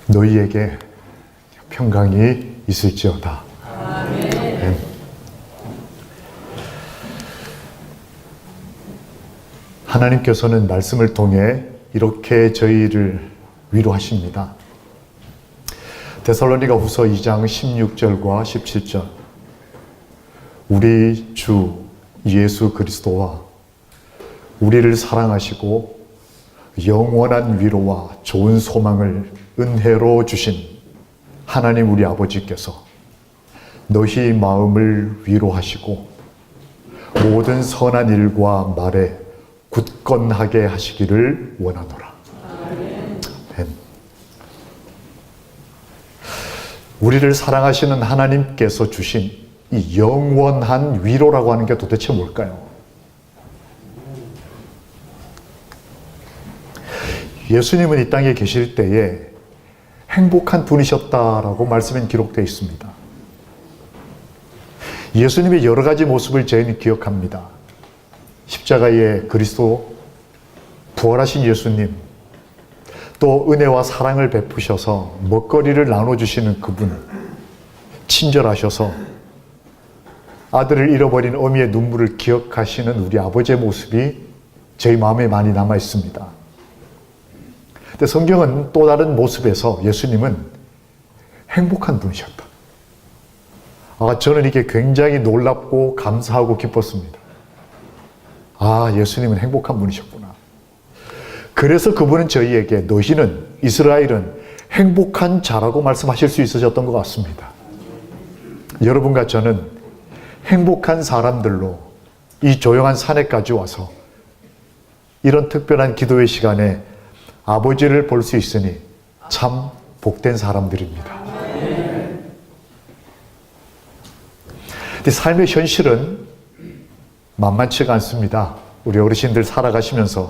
너희에게 평강이 있을지어다. 아멘. 하나님께서는 말씀을 통해 이렇게 저희를 위로하십니다. 데살로니가 후서 2장 16절과 17절. 우리 주 예수 그리스도와 우리를 사랑하시고 영원한 위로와 좋은 소망을 은혜로 주신 하나님 우리 아버지께서 너희 마음을 위로하시고 모든 선한 일과 말에 굳건하게 하시기를 원하노라. 아멘. 우리를 사랑하시는 하나님께서 주신 이 영원한 위로라고 하는 게 도대체 뭘까요? 예수님은 이 땅에 계실 때에 행복한 분이셨다라고 말씀에 기록되어 있습니다. 예수님의 여러 가지 모습을 저희는 기억합니다. 십자가의 그리스도, 부활하신 예수님, 또 은혜와 사랑을 베푸셔서 먹거리를 나눠주시는 그분, 친절하셔서 아들을 잃어버린 어미의 눈물을 기억하시는 우리 아버지의 모습이 저희 마음에 많이 남아 있습니다. 근데 성경은 또 다른 모습에서 예수님은 행복한 분이셨다. 저는 이게 굉장히 놀랍고 감사하고 기뻤습니다. 예수님은 행복한 분이셨구나. 그래서 그분은 저희에게 너희는, 이스라엘은 행복한 자라고 말씀하실 수 있으셨던 것 같습니다. 여러분과 저는 행복한 사람들로 이 조용한 산에까지 와서 이런 특별한 기도의 시간에 아버지를 볼 수 있으니 참 복된 사람들입니다. 근데 삶의 현실은 만만치가 않습니다. 우리 어르신들 살아가시면서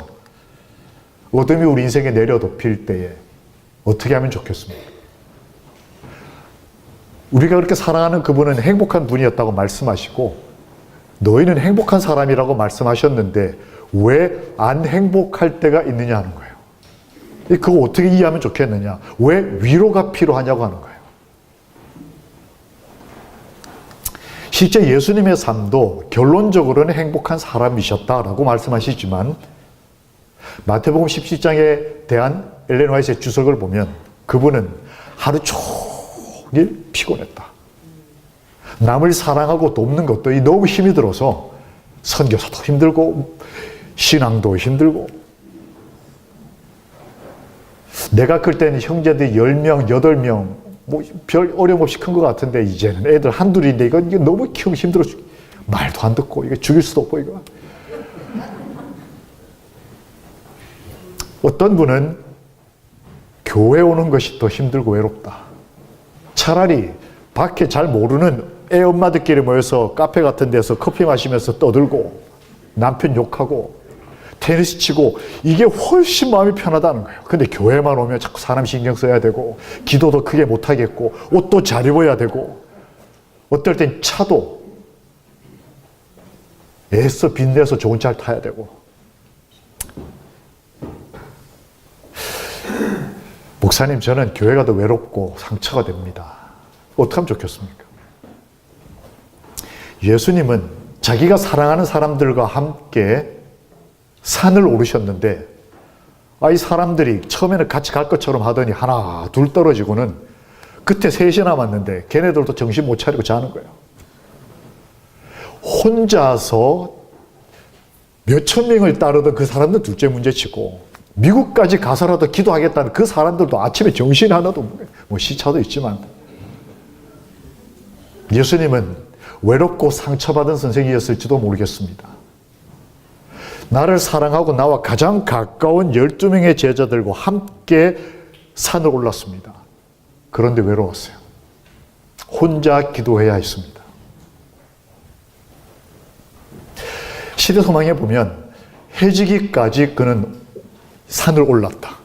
어둠이 우리 인생에 내려덮일 때에 어떻게 하면 좋겠습니까? 우리가 그렇게 사랑하는 그분은 행복한 분이었다고 말씀하시고 너희는 행복한 사람이라고 말씀하셨는데 왜 안 행복할 때가 있느냐 하는 거예요. 그거 어떻게 이해하면 좋겠느냐? 왜 위로가 필요하냐고 하는 거예요. 실제 예수님의 삶도 결론적으로는 행복한 사람이셨다라고 말씀하시지만 마태복음 17장에 대한 엘렌 화이트의 주석을 보면 그분은 하루 종일 피곤했다. 남을 사랑하고 돕는 것도 너무 힘이 들어서 선교사도 힘들고 신앙도 힘들고 내가 클 때는 형제들이 10명, 8명 별 어려움 없이 큰 것 같은데 이제는 애들 한둘인데 이게 너무 키우기 힘들어. 말도 안 듣고 이게 죽일 수도 없고 이거. 어떤 분은 교회 오는 것이 더 힘들고 외롭다. 차라리 밖에 잘 모르는 애 엄마들끼리 모여서 카페 같은 데서 커피 마시면서 떠들고 남편 욕하고 테니스 치고 이게 훨씬 마음이 편하다는 거예요. 근데 교회만 오면 자꾸 사람 신경 써야 되고 기도도 크게 못 하겠고 옷도 잘 입어야 되고 어떨 땐 차도 애써 빚내서 좋은 차를 타야 되고. 목사님, 저는 교회가 더 외롭고 상처가 됩니다. 어떻게 하면 좋겠습니까? 예수님은 자기가 사랑하는 사람들과 함께 산을 오르셨는데 이 사람들이 처음에는 같이 갈 것처럼 하더니 하나 둘 떨어지고는 끝에 셋이 남았는데 걔네들도 정신 못 차리고 자는 거예요. 혼자서 몇천 명을 따르던 그 사람들 둘째 문제치고 미국까지 가서라도 기도하겠다는 그 사람들도 아침에 정신 하나도 시차도 있지만 예수님은 외롭고 상처받은 선생이었을지도 모르겠습니다. 나를 사랑하고 나와 가장 가까운 12명의 제자들과 함께 산을 올랐습니다. 그런데 외로웠어요. 혼자 기도해야 했습니다. 시대소망에 보면 해지기까지 그는 산을 올랐다.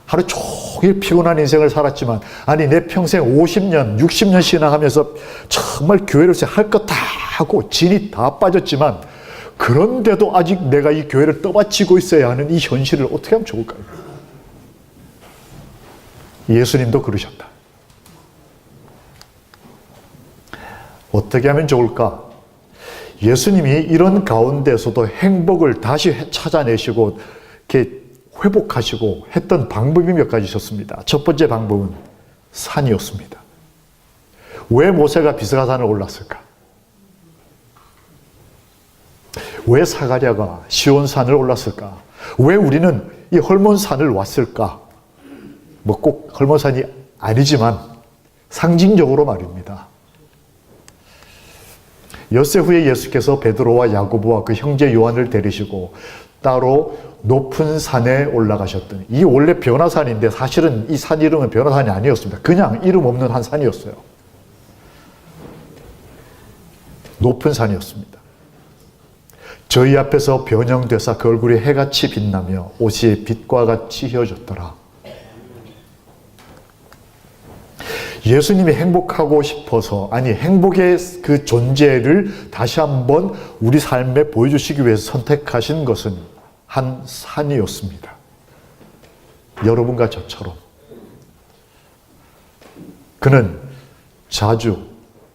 하루 종일 피곤한 인생을 살았지만 내 평생 50년, 60년 신앙하면서 정말 교회를 할 것 다 하고 진이 다 빠졌지만 그런데도 아직 내가 이 교회를 떠받치고 있어야 하는 이 현실을 어떻게 하면 좋을까요? 예수님도 그러셨다. 어떻게 하면 좋을까? 예수님이 이런 가운데서도 행복을 다시 찾아내시고 이렇게 회복하시고 했던 방법이 몇 가지 있었습니다. 첫 번째 방법은 산이었습니다. 왜 모세가 비스가산을 올랐을까? 왜 사가랴가 시온산을 올랐을까? 왜 우리는 이 헐몬산을 왔을까? 뭐 꼭 헐몬산이 아니지만 상징적으로 말입니다. 엿새 후에 예수께서 베드로와 야고보와 그 형제 요한을 데리시고 따로 높은 산에 올라가셨더니, 이 원래 변화산인데 사실은 이 산 이름은 변화산이 아니었습니다. 그냥 이름 없는 한 산이었어요. 높은 산이었습니다. 저희 앞에서 변형되사 그 얼굴이 해같이 빛나며 옷이 빛과 같이 휘어졌더라. 예수님이 행복하고 싶어서, 아니 행복의 그 존재를 다시 한번 우리 삶에 보여주시기 위해서 선택하신 것은 한 산이었습니다. 여러분과 저처럼 그는 자주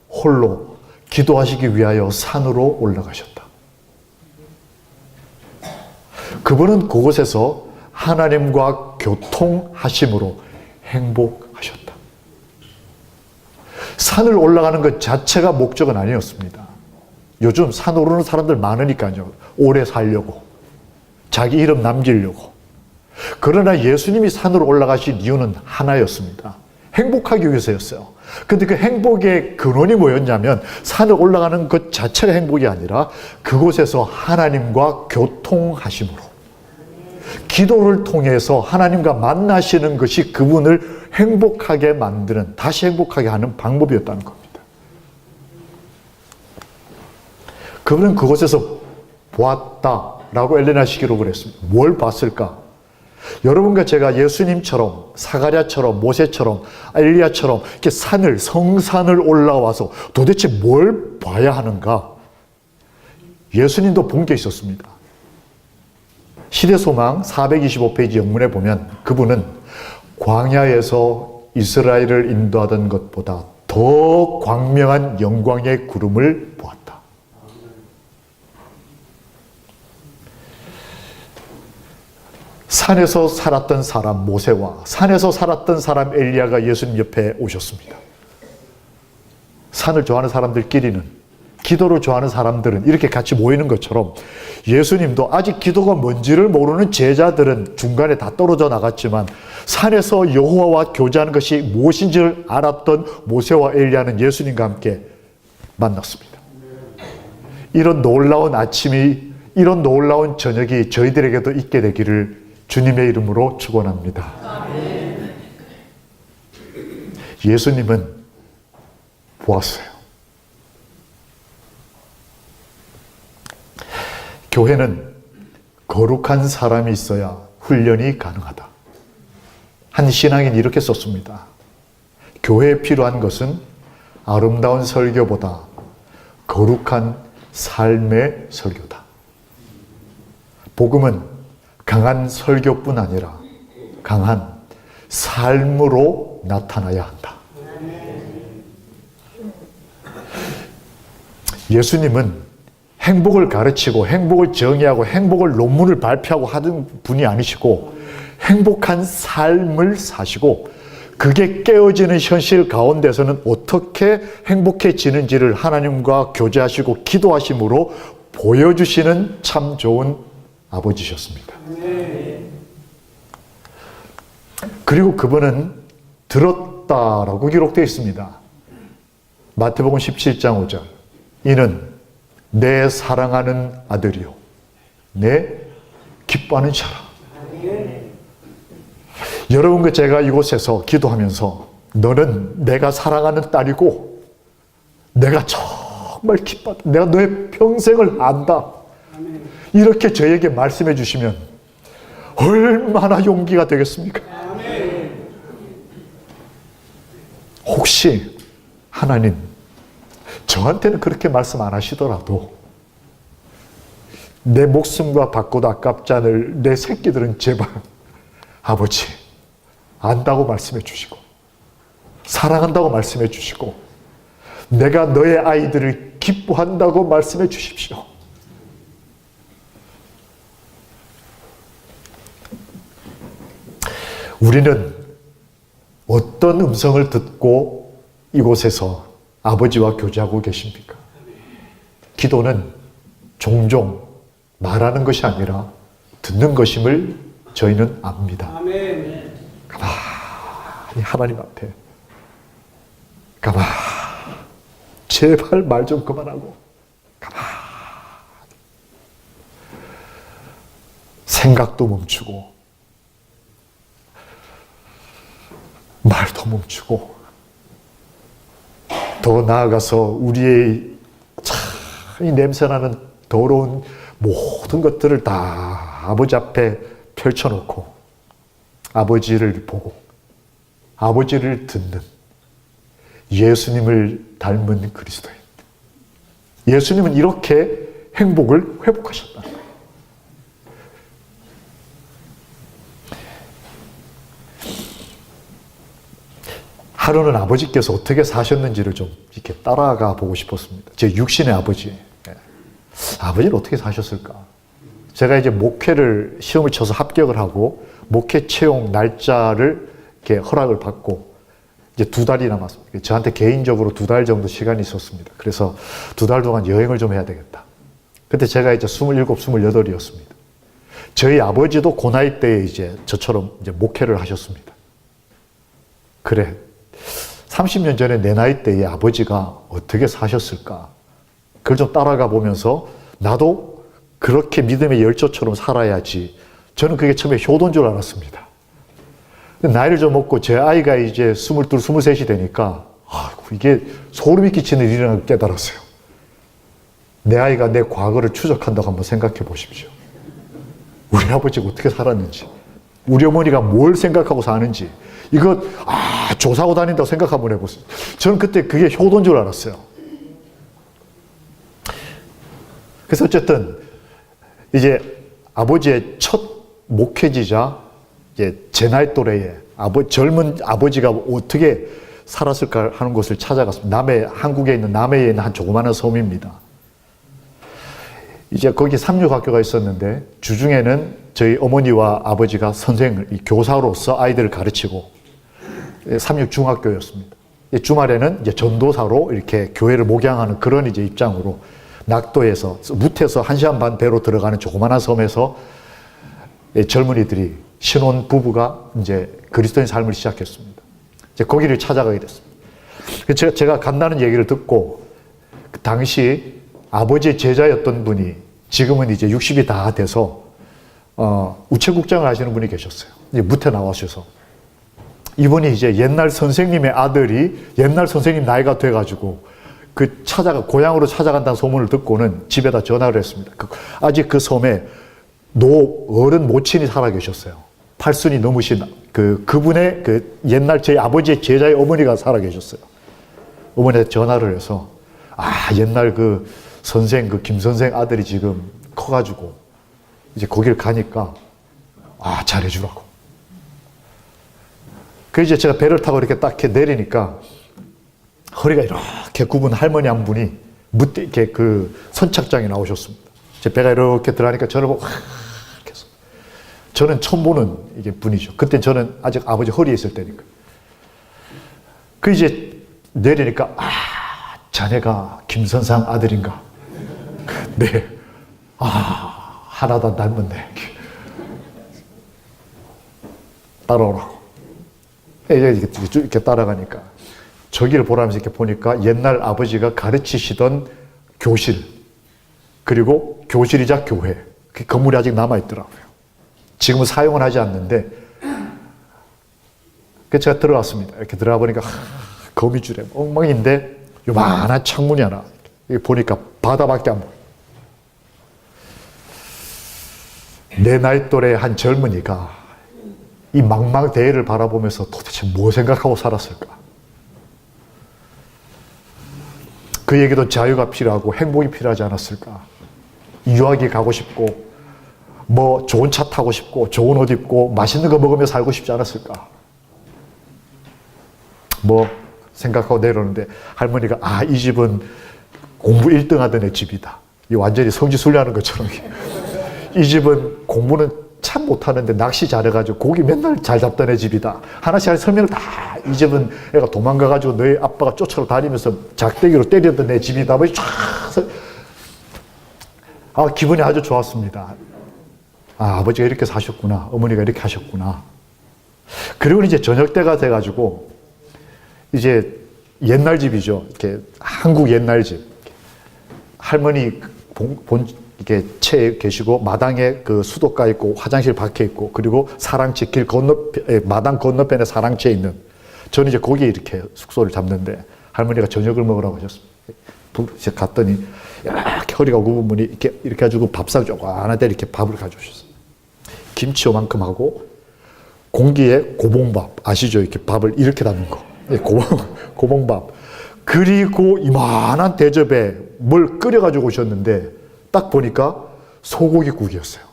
홀로 기도하시기 위하여 산으로 올라가셨다. 그분은 그곳에서 하나님과 교통하심으로 행복하셨다. 산을 올라가는 것 자체가 목적은 아니었습니다. 요즘 산 오르는 사람들 많으니까요. 오래 살려고, 자기 이름 남기려고. 그러나 예수님이 산으로 올라가신 이유는 하나였습니다. 행복하기 위해서였어요. 근데 그 행복의 근원이 뭐였냐면, 산을 올라가는 것 자체가 행복이 아니라 그곳에서 하나님과 교통하심으로, 기도를 통해서 하나님과 만나시는 것이 그분을 행복하게 만드는, 다시 행복하게 하는 방법이었다는 겁니다. 그분은 그곳에서 보았다라고 엘레나시 기록을 했습니다. 뭘 봤을까? 여러분과 제가 예수님처럼, 사가랴처럼, 모세처럼, 엘리야처럼 이렇게 산을, 성산을 올라와서 도대체 뭘 봐야 하는가? 예수님도 본 게 있었습니다. 시대소망 425페이지 영문에 보면 그분은 광야에서 이스라엘을 인도하던 것보다 더 광명한 영광의 구름을 보았다. 산에서 살았던 사람 모세와 산에서 살았던 사람 엘리야가 예수님 옆에 오셨습니다. 산을 좋아하는 사람들끼리는, 기도를 좋아하는 사람들은 이렇게 같이 모이는 것처럼 예수님도 아직 기도가 뭔지를 모르는 제자들은 중간에 다 떨어져 나갔지만 산에서 여호와와 교제하는 것이 무엇인지를 알았던 모세와 엘리야는 예수님과 함께 만났습니다. 이런 놀라운 아침이, 이런 놀라운 저녁이 저희들에게도 있게 되기를 주님의 이름으로 축원합니다. 예수님은 보았어요. 교회는 거룩한 사람이 있어야 훈련이 가능하다. 한 신앙인이 이렇게 썼습니다. 교회에 필요한 것은 아름다운 설교보다 거룩한 삶의 설교다. 복음은 강한 설교뿐 아니라 강한 삶으로 나타나야 한다. 예수님은 행복을 가르치고 행복을 정의하고 행복을 논문을 발표하고 하던 분이 아니시고, 행복한 삶을 사시고 그게 깨어지는 현실 가운데서는 어떻게 행복해지는지를 하나님과 교제하시고 기도하심으로 보여주시는 참 좋은 아버지셨습니다. 그리고 그분은 들었다라고 기록되어 있습니다. 마태복음 17장 5절. 이는 내 사랑하는 아들이요 내 기뻐하는 자라. 여러분과 제가 이곳에서 기도하면서 너는 내가 사랑하는 딸이고 내가 정말 기뻐한다, 내가 너의 평생을 안다, 이렇게 저에게 말씀해 주시면 얼마나 용기가 되겠습니까? 혹시 하나님 저한테는 그렇게 말씀 안 하시더라도 내 목숨과 바꿔도 아깝지 않을 내 새끼들은 제발 아버지 안다고 말씀해 주시고 사랑한다고 말씀해 주시고 내가 너의 아이들을 기뻐한다고 말씀해 주십시오. 우리는 어떤 음성을 듣고 이곳에서 아버지와 교제하고 계십니까? 기도는 종종 말하는 것이 아니라 듣는 것임을 저희는 압니다. 가만히 하나님 앞에 가만히 제발 말 좀 그만하고 가만히 생각도 멈추고 말도 멈추고 더 나아가서 우리의 이 냄새나는 더러운 모든 것들을 다 아버지 앞에 펼쳐놓고 아버지를 보고 아버지를 듣는 예수님을 닮은 그리스도인. 예수님은 이렇게 행복을 회복하셨다. 하루는 아버지께서 어떻게 사셨는지를 좀 이렇게 따라가 보고 싶었습니다. 제 육신의 아버지. 아버지는 어떻게 사셨을까? 제가 이제 목회를 시험을 쳐서 합격을 하고 목회 채용 날짜를 이렇게 허락을 받고 이제 2달이 남았습니다. 저한테 개인적으로 2달 정도 시간이 있었습니다. 그래서 2달 동안 여행을 좀 해야 되겠다. 그때 제가 이제 27, 28이었습니다. 저희 아버지도 그 나이 때에 이제 저처럼 이제 목회를 하셨습니다. 그래. 30년 전에 내 나이 때의 아버지가 어떻게 사셨을까? 그걸 좀 따라가 보면서 나도 그렇게 믿음의 열조처럼 살아야지. 저는 그게 처음에 효도인 줄 알았습니다. 나이를 좀 먹고 제 아이가 이제 22, 23이 되니까 이게 소름이 끼치는 일이라는 걸 깨달았어요. 내 아이가 내 과거를 추적한다고 한번 생각해 보십시오. 우리 아버지가 어떻게 살았는지, 우리 어머니가 뭘 생각하고 사는지, 이거 조사하고 다닌다고 생각 한번 해보세요. 저는 그때 그게 효도인 줄 알았어요. 그래서 어쨌든 이제 아버지의 첫 목회지자 이제 제 나이 또래에 젊은 아버지가 어떻게 살았을까 하는 곳을 찾아갔습니다. 한국에 있는 남해에 있는 한 조그마한 섬입니다. 이제 거기 삼육학교가 있었는데 주중에는 저희 어머니와 아버지가 교사로서 아이들을 가르치고 삼육중학교였습니다. 주말에는 이제 전도사로 이렇게 교회를 목양하는 그런 이제 입장으로 낙도에서 무태에서 1시간 반 배로 들어가는 조그마한 섬에서 젊은이들이 신혼 부부가 이제 그리스도인 삶을 시작했습니다. 이제 거기를 찾아가게 됐습니다. 제가 간다는 얘기를 듣고 그 당시 아버지의 제자였던 분이 지금은 이제 60이 다 돼서 우체국장을 하시는 분이 계셨어요. 이제 무태 나와셔서 이분이 이제 옛날 선생님의 아들이 옛날 선생님 나이가 돼가지고 고향으로 찾아간다는 소문을 듣고는 집에다 전화를 했습니다. 아직 그 섬에 어른 모친이 살아 계셨어요. 80이 넘으신 그분의 옛날 제 아버지의 제자의 어머니가 살아 계셨어요. 어머니한테 전화를 해서 옛날 김 선생 아들이 지금 커가지고 이제 거기를 가니까 잘해주라고. 그래서 이제 제가 배를 타고 이렇게 딱 이렇게 내리니까 허리가 이렇게 굽은 할머니 한 분이 이렇게 선착장에 나오셨습니다. 제 배가 이렇게 들어가니까 저를 보고 계속. 저는 처음 보는 이게 분이죠. 그때 저는 아직 아버지 허리에 있을 때니까. 이제 내리니까 자네가 김선상 아들인가? 네. 하나 더 닮았네. 따라오라고. 이렇게 따라가니까 저기를 보라면서 이렇게 보니까 옛날 아버지가 가르치시던 교실, 그리고 교실이자 교회, 그 건물이 아직 남아있더라고요. 지금은 사용을 하지 않는데, 그래서 제가 들어갔습니다. 이렇게 들어가 보니까 거미줄에 엉망인데 요만한 창문이 하나, 보니까 바다밖에 안 보여요. 내 나이 또래 한 젊은이가 이 망망대해를 바라보면서 도대체 뭐 생각하고 살았을까? 그에게도 자유가 필요하고 행복이 필요하지 않았을까? 유학이 가고 싶고, 좋은 차 타고 싶고, 좋은 옷 입고, 맛있는 거 먹으며 살고 싶지 않았을까? 뭐 생각하고 내려오는데 할머니가 이 집은 공부 1등 하던 애 집이다. 이 완전히 성지순례하는 것처럼. 이 집은 공부는 참 못하는데 낚시 잘해가지고 고기 맨날 잘 잡던 애 집이다. 하나씩 설명을 다, 이 집은 애가 도망가가지고 너희 아빠가 쫓아러 다니면서 작대기로 때리던 애 집이다. 뭐 쫙. 기분이 아주 좋았습니다. 아버지가 이렇게 사셨구나. 어머니가 이렇게 하셨구나. 그리고 이제 저녁 때가 돼가지고 이제 옛날 집이죠. 이렇게 한국 옛날 집. 할머니 이렇게 채에 계시고 마당에 그 수도가 있고 화장실 밖에 있고 그리고 사랑채 길 건너편 마당 건너편에 사랑채 있는 저는 이제 거기에 이렇게 숙소를 잡는데 할머니가 저녁을 먹으라고 하셨습니다. 제가 갔더니 이렇게 허리가 굽은 분이 이렇게 가지고 밥상 조그만한데 이렇게 밥을 가져오셨어요. 김치 요만큼 하고 공기에 고봉밥 아시죠? 이렇게 밥을 이렇게 담는 거. 고봉밥. 그리고 이만한 대접에 뭘 끓여가지고 오셨는데 딱 보니까 소고기국이었어요.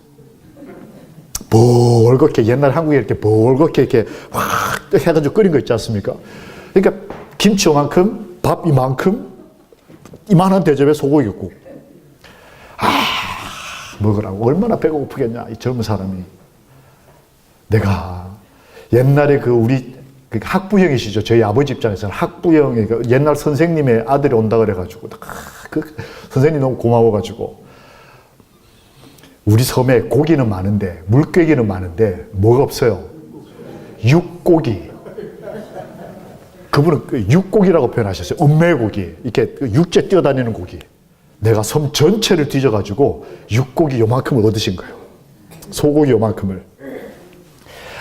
벌겋게 옛날 한국에 이렇게 벌겋게 이렇게 확 해가지고 끓인 거 있지 않습니까? 그러니까 김치 요만큼 밥 이만큼 이만한 대접에 소고기국. 먹으라고 얼마나 배가 고프겠냐 이 젊은 사람이. 내가 옛날에 우리 학부형이시죠. 저희 아버지 입장에서는 학부형이 옛날 선생님의 아들이 온다 그래가지고 그 선생님 너무 고마워가지고 우리 섬에 고기는 많은데 물고기는 많은데 뭐가 없어요? 육고기. 그분은 육고기라고 표현하셨어요. 은매고기. 이렇게 육지에 뛰어다니는 고기. 내가 섬 전체를 뒤져가지고 육고기 요만큼을 얻으신 거예요. 소고기 요만큼을.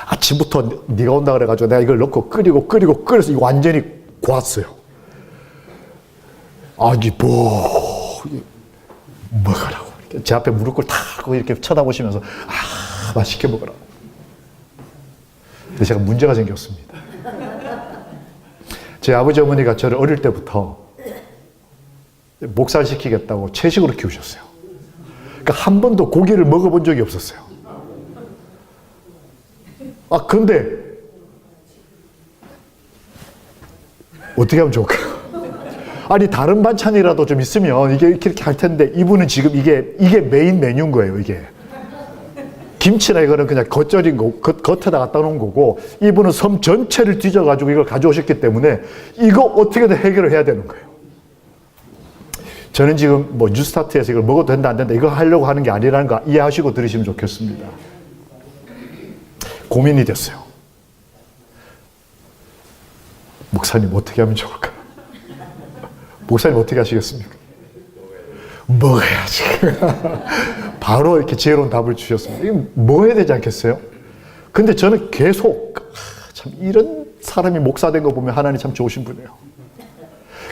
아침부터 네가 온다 그래가지고 내가 이걸 넣고 끓여서 이거 완전히 고왔어요. 먹으라고. 제 앞에 무릎 꿇고 탁 이렇게 쳐다보시면서 맛있게 먹으라고. 근데 제가 문제가 생겼습니다. 제 아버지 어머니가 저를 어릴 때부터 목살시키겠다고 채식으로 키우셨어요. 그러니까 한 번도 고기를 먹어본 적이 없었어요. 그런데 어떻게 하면 좋을까요? 아니 다른 반찬이라도 좀 있으면 이게 이렇게 할 텐데 이분은 지금 이게 메인 메뉴인 거예요. 이게 김치나 이거는 그냥 겉절인 거 겉에다 갖다 놓은 거고 이분은 섬 전체를 뒤져가지고 이걸 가져오셨기 때문에 이거 어떻게든 해결을 해야 되는 거예요. 저는 지금 뉴스타트에서 이걸 먹어도 된다 안 된다 이거 하려고 하는 게 아니라는 거 이해하시고 들으시면 좋겠습니다. 고민이 됐어요. 목사님 어떻게 하면 좋을까? 목사님 어떻게 하시겠습니까? 먹어야지. 바로 이렇게 지혜로운 답을 주셨습니다. 이거 먹어야 되지 않겠어요? 근데 저는 계속 참 이런 사람이 목사 된 거 보면 하나님 참 좋으신 분이에요.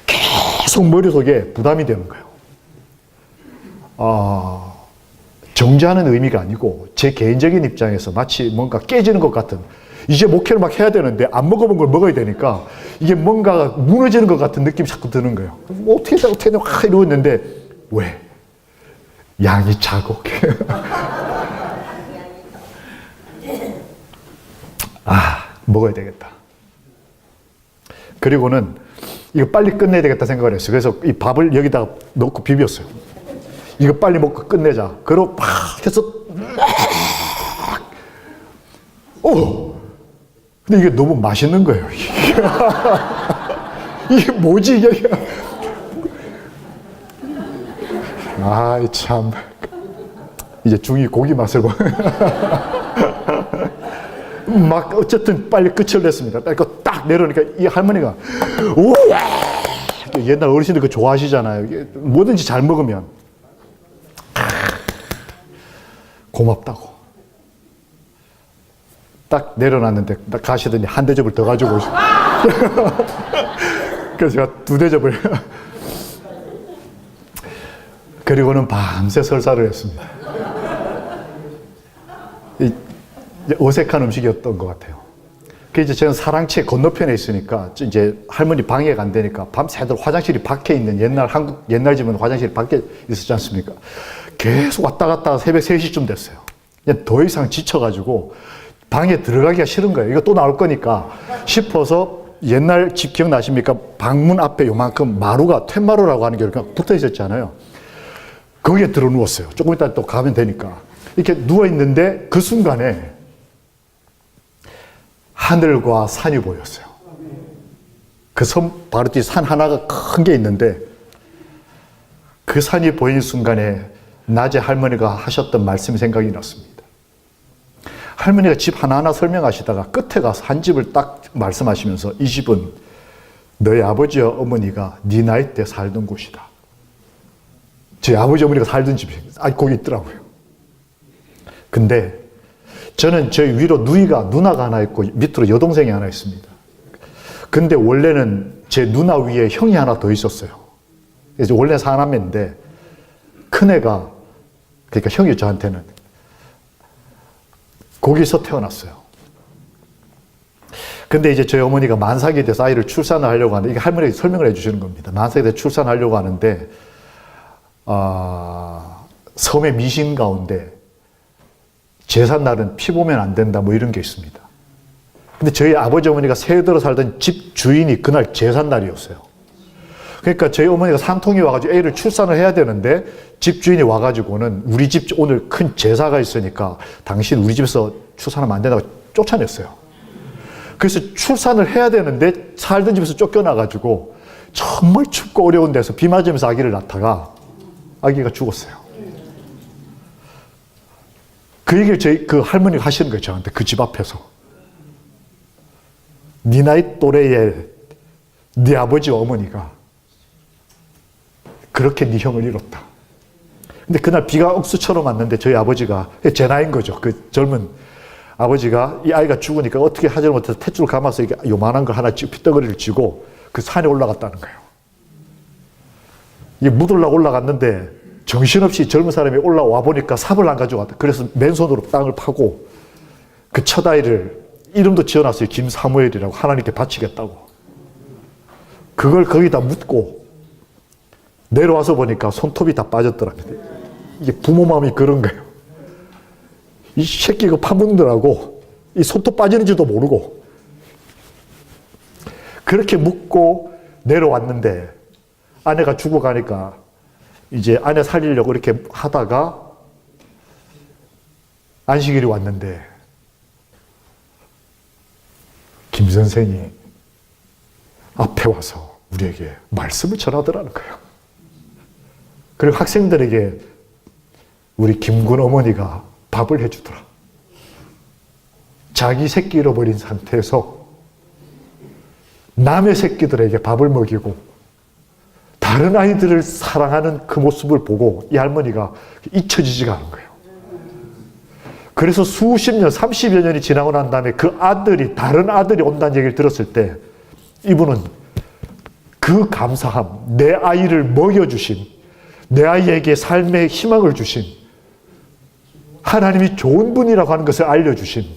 계속 머릿속에 부담이 되는 거예요. 정죄하는 의미가 아니고 제 개인적인 입장에서 마치 뭔가 깨지는 것 같은 이제 목회를 막 해야 되는데 안 먹어본 걸 먹어야 되니까 이게 뭔가 무너지는 것 같은 느낌이 자꾸 드는 거예요. 어떻게 이러고 있는데 왜? 양이 작고 먹어야 되겠다. 그리고는 이거 빨리 끝내야 되겠다 생각을 했어요. 그래서 이 밥을 여기다가 넣고 비볐어요. 이거 빨리 먹고 끝내자. 그러고 팍 해서 근데 이게 너무 맛있는 거예요. 이게 뭐지 이게? 참 이제 중이 고기 맛을 막 어쨌든 빨리 끝을 냈습니다. 딱 내려오니까 이 할머니가 옛날 어르신들 그거 좋아하시잖아요. 뭐든지 잘 먹으면 고맙다고. 딱 내려놨는데 딱 가시더니 한 대접을 더 가지고 오시고 그래서 제가 2대접을 그리고는 밤새 설사를 했습니다. 어색한 음식이었던 것 같아요. 그래서 저는 사랑채 건너편에 있으니까 이제 할머니 방해가 안 되니까 밤새도록 화장실이 밖에 있는 옛날 집은 화장실이 밖에 있었지 않습니까? 계속 왔다 갔다 새벽 3시쯤 됐어요. 그냥 더 이상 지쳐가지고 방에 들어가기가 싫은 거예요. 이거 또 나올 거니까 싶어서 옛날 집 기억나십니까? 방문 앞에 요만큼 마루가 퇴마루라고 하는 게 이렇게 붙어 있었잖아요. 거기에 들어 누웠어요. 조금 이따 또 가면 되니까. 이렇게 누워 있는데 그 순간에 하늘과 산이 보였어요. 그 섬 바로 뒤에 산 하나가 큰 게 있는데 그 산이 보이는 순간에 낮에 할머니가 하셨던 말씀이 생각이 났습니다. 할머니가 집 하나하나 설명하시다가 끝에 가서 한 집을 딱 말씀하시면서 이 집은 너희 아버지와 어머니가 네 나이 때 살던 곳이다. 제 아버지 어머니가 살던 집이 거기 있더라고요. 근데 저는 저희 위로 누나가 하나 있고 밑으로 여동생이 하나 있습니다. 근데 원래는 제 누나 위에 형이 하나 더 있었어요. 그래서 원래 사남매인데 큰애가, 그러니까 형이 저한테는 거기서 태어났어요. 근데 이제 저희 어머니가 만삭이 돼서 아이를 출산을 하려고 하는데, 이게 할머니가 설명을 해주시는 겁니다. 만삭이 돼서 출산하려고 하는데 섬의 미신 가운데 제삿날은 피 보면 안 된다 뭐 이런 게 있습니다. 근데 저희 아버지 어머니가 새들어 살던 집 주인이 그날 제삿날이었어요. 그러니까 저희 어머니가 산통이 와가지고 애를 출산을 해야 되는데 집 주인이 와가지고는 우리 집 오늘 큰 제사가 있으니까 당신 우리 집에서 출산하면 안 된다고 쫓아냈어요. 그래서 출산을 해야 되는데 살던 집에서 쫓겨나가지고 정말 춥고 어려운 데서 비 맞으면서 아기를 낳다가 아기가 죽었어요. 그 얘기를 그 할머니가 하시는 거예요, 저한테. 그 집 앞에서. 네 나이 또래의 네 아버지와 어머니가 그렇게 네 형을 잃었다. 근데 그날 비가 억수처럼 왔는데 저희 아버지가, 제 나이인 거죠. 그 젊은 아버지가 이 아이가 죽으니까 어떻게 하지 못해서 탯줄 감아서 이게 요만한 걸 하나 핏덩어리를 쥐고 그 산에 올라갔다는 거예요. 이게 묻으려고 올라갔는데 정신없이 젊은 사람이 올라와 보니까 삽을 안 가져왔다. 그래서 맨손으로 땅을 파고 그 첫 아이를 이름도 지어놨어요. 김사무엘이라고, 하나님께 바치겠다고. 그걸 거기다 묻고 내려와서 보니까 손톱이 다 빠졌더랍니다. 이게 부모 마음이 그런 거예요. 이 새끼가 파묻느라고 이 손톱 빠지는지도 모르고 그렇게 묻고 내려왔는데 아내가 죽어가니까 이제 아내 살리려고 이렇게 하다가 안식일이 왔는데 김 선생이 앞에 와서 우리에게 말씀을 전하더라는 거예요. 그리고 학생들에게 우리 김군 어머니가 밥을 해주더라. 자기 새끼 잃어버린 상태에서 남의 새끼들에게 밥을 먹이고 다른 아이들을 사랑하는 그 모습을 보고 이 할머니가 잊혀지지가 않은 거예요. 그래서 수십 년, 30여 년이 지나고 난 다음에 그 아들이, 다른 아들이 온다는 얘기를 들었을 때 이분은 그 감사함, 내 아이를 먹여주신, 내 아이에게 삶의 희망을 주신, 하나님이 좋은 분이라고 하는 것을 알려주신,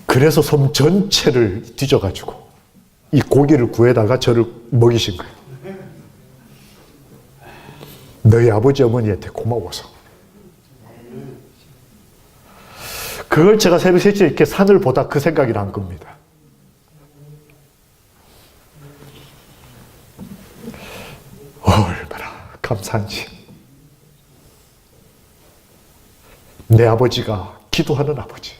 그래서 섬 전체를 뒤져가지고 이 고기를 구해다가 저를 먹이신 거예요. 너희 아버지 어머니한테 고마워서. 그걸 제가 새벽 3시에 이렇게 산을 보다 그 생각이 난 겁니다. 얼마나 감사한지. 내 아버지가 기도하는 아버지.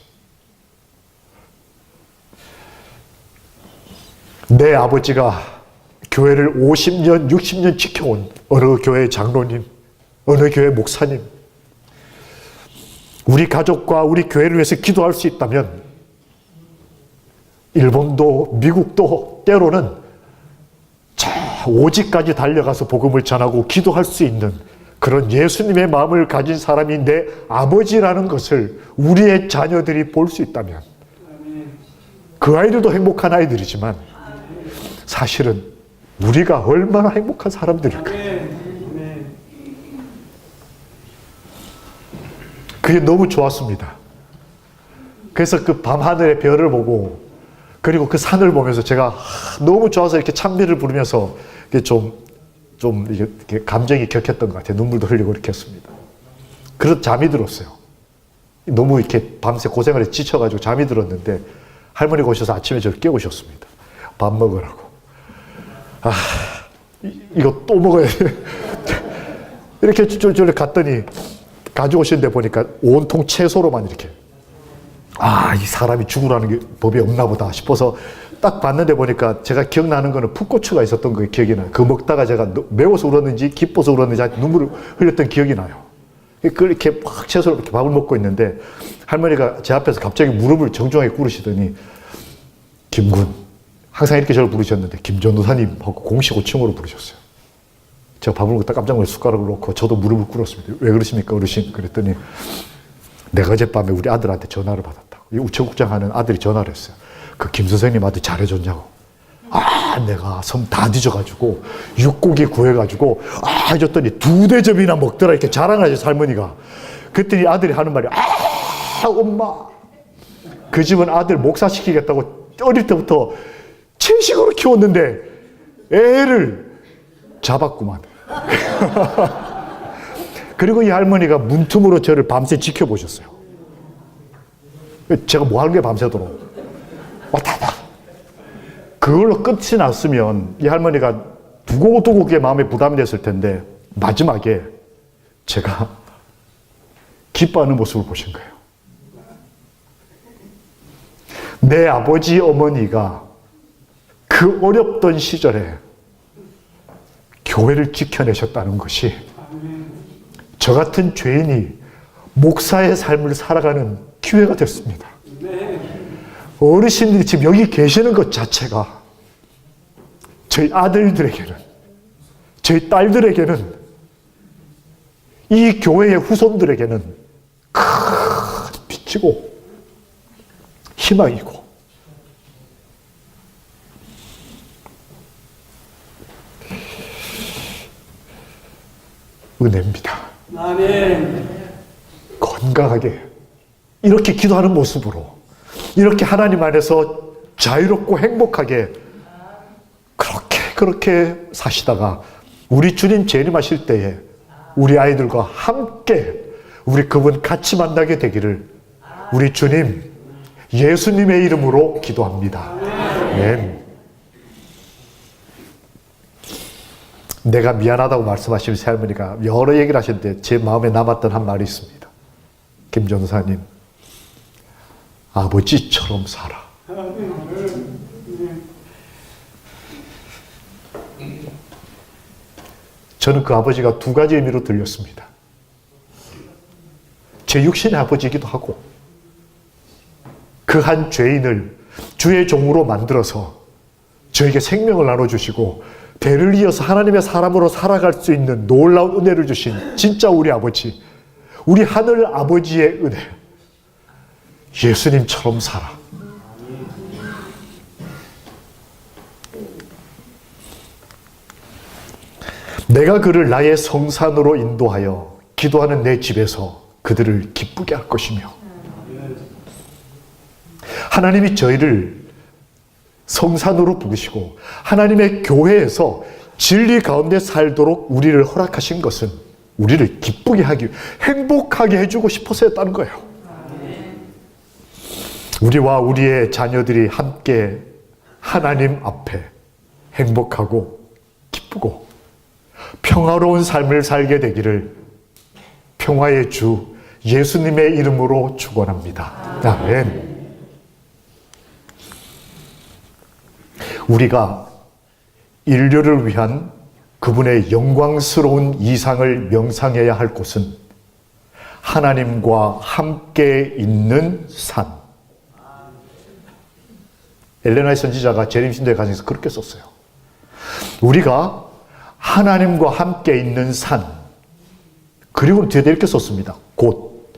내 아버지가 교회를 50년, 60년 지켜온 어느 교회 장로님, 어느 교회 목사님, 우리 가족과 우리 교회를 위해서 기도할 수 있다면 일본도 미국도 때로는 저 오지까지 달려가서 복음을 전하고 기도할 수 있는 그런 예수님의 마음을 가진 사람이 내 아버지라는 것을 우리의 자녀들이 볼 수 있다면, 그 아이들도 행복한 아이들이지만 사실은 우리가 얼마나 행복한 사람들일까. 그게 너무 좋았습니다. 그래서 그 밤하늘의 별을 보고 그리고 그 산을 보면서 제가 너무 좋아서 이렇게 찬미를 부르면서 이게 좀 이렇게 감정이 격했던 것 같아요. 눈물도 흘리고 이렇게 했습니다. 그래서 잠이 들었어요. 너무 이렇게 밤새 고생을 해서 지쳐가지고 잠이 들었는데 할머니가 오셔서 아침에 저를 깨우셨습니다. 밥 먹으라고. 이거 또 먹어야 돼. 이렇게 저를 갔더니 가져오신 데 보니까 온통 채소로만 이렇게. 이 사람이 죽으라는 게 법이 없나 보다 싶어서 딱 봤는데 보니까 제가 기억나는 거는 풋고추가 있었던 게 기억이 나요. 그거 먹다가 제가 매워서 울었는지 기뻐서 울었는지 눈물을 흘렸던 기억이 나요. 그렇게 막 채소로 이렇게 밥을 먹고 있는데 할머니가 제 앞에서 갑자기 무릎을 정중하게 꿇으시더니 김군, 항상 이렇게 저를 부르셨는데 김전도사님 하고 공식 호칭으로 부르셨어요. 제가 밥을 먹다 깜짝 놀라서 숟가락을 놓고 저도 무릎을 꿇었습니다. 왜 그러십니까 어르신? 그랬더니 내가 어젯밤에 우리 아들한테 전화를 받았다고. 이 우체국장 하는 아들이 전화를 했어요. 그 김 선생님 아들 잘해줬냐고. 내가 섬 다 뒤져가지고 육고기 구해가지고 해줬더니 2대접이나 먹더라 이렇게 자랑을 하셨어 할머니가. 그랬더니 아들이 하는 말이 엄마 그 집은 아들 목사시키겠다고 어릴 때부터 채식으로 키웠는데 애를 잡았구만. 그리고 이 할머니가 문틈으로 저를 밤새 지켜보셨어요. 제가 뭐 하는 게 밤새도록 왔다 갔다. 그걸로 끝이 났으면 이 할머니가 두고두고 그게 마음에 부담이 됐을 텐데 마지막에 제가 기뻐하는 모습을 보신 거예요. 내 아버지 어머니가 그 어렵던 시절에 교회를 지켜내셨다는 것이 저 같은 죄인이 목사의 삶을 살아가는 기회가 됐습니다. 어르신들이 지금 여기 계시는 것 자체가 저희 아들들에게는, 저희 딸들에게는, 이 교회의 후손들에게는 큰 빛이고 희망이고 은혜입니다. 아멘. 건강하게 이렇게 기도하는 모습으로 이렇게 하나님 안에서 자유롭고 행복하게 그렇게 사시다가 우리 주님 재림하실 때에 우리 아이들과 함께 우리 그분 같이 만나게 되기를 우리 주님 예수님의 이름으로 기도합니다. 아멘. 내가 미안하다고 말씀하시면서 할머니가 여러 얘기를 하셨는데 제 마음에 남았던 한 말이 있습니다. 김 전사님, 아버지처럼 살아. 저는 그 아버지가 2가지 의미로 들렸습니다. 제 육신의 아버지이기도 하고 그 한 죄인을 주의 종으로 만들어서 저에게 생명을 나눠주시고 대를 이어서 하나님의 사람으로 살아갈 수 있는 놀라운 은혜를 주신 진짜 우리 아버지, 우리 하늘 아버지의 은혜, 예수님처럼 살아. 내가 그를 나의 성산으로 인도하여 기도하는 내 집에서 그들을 기쁘게 할 것이며, 하나님이 저희를 성산으로 부르시고 하나님의 교회에서 진리 가운데 살도록 우리를 허락하신 것은 우리를 기쁘게 하기, 행복하게 해주고 싶어서였다는 거예요. 우리와 우리의 자녀들이 함께 하나님 앞에 행복하고 기쁘고 평화로운 삶을 살게 되기를 평화의 주 예수님의 이름으로 축원합니다. 아멘. 우리가 인류를 위한 그분의 영광스러운 이상을 명상해야 할 곳은 하나님과 함께 있는 산. 엘레나의 선지자가 재림신도에 가정에서 그렇게 썼어요. 우리가 하나님과 함께 있는 산, 그리고 뒤에 이렇게 썼습니다. 곧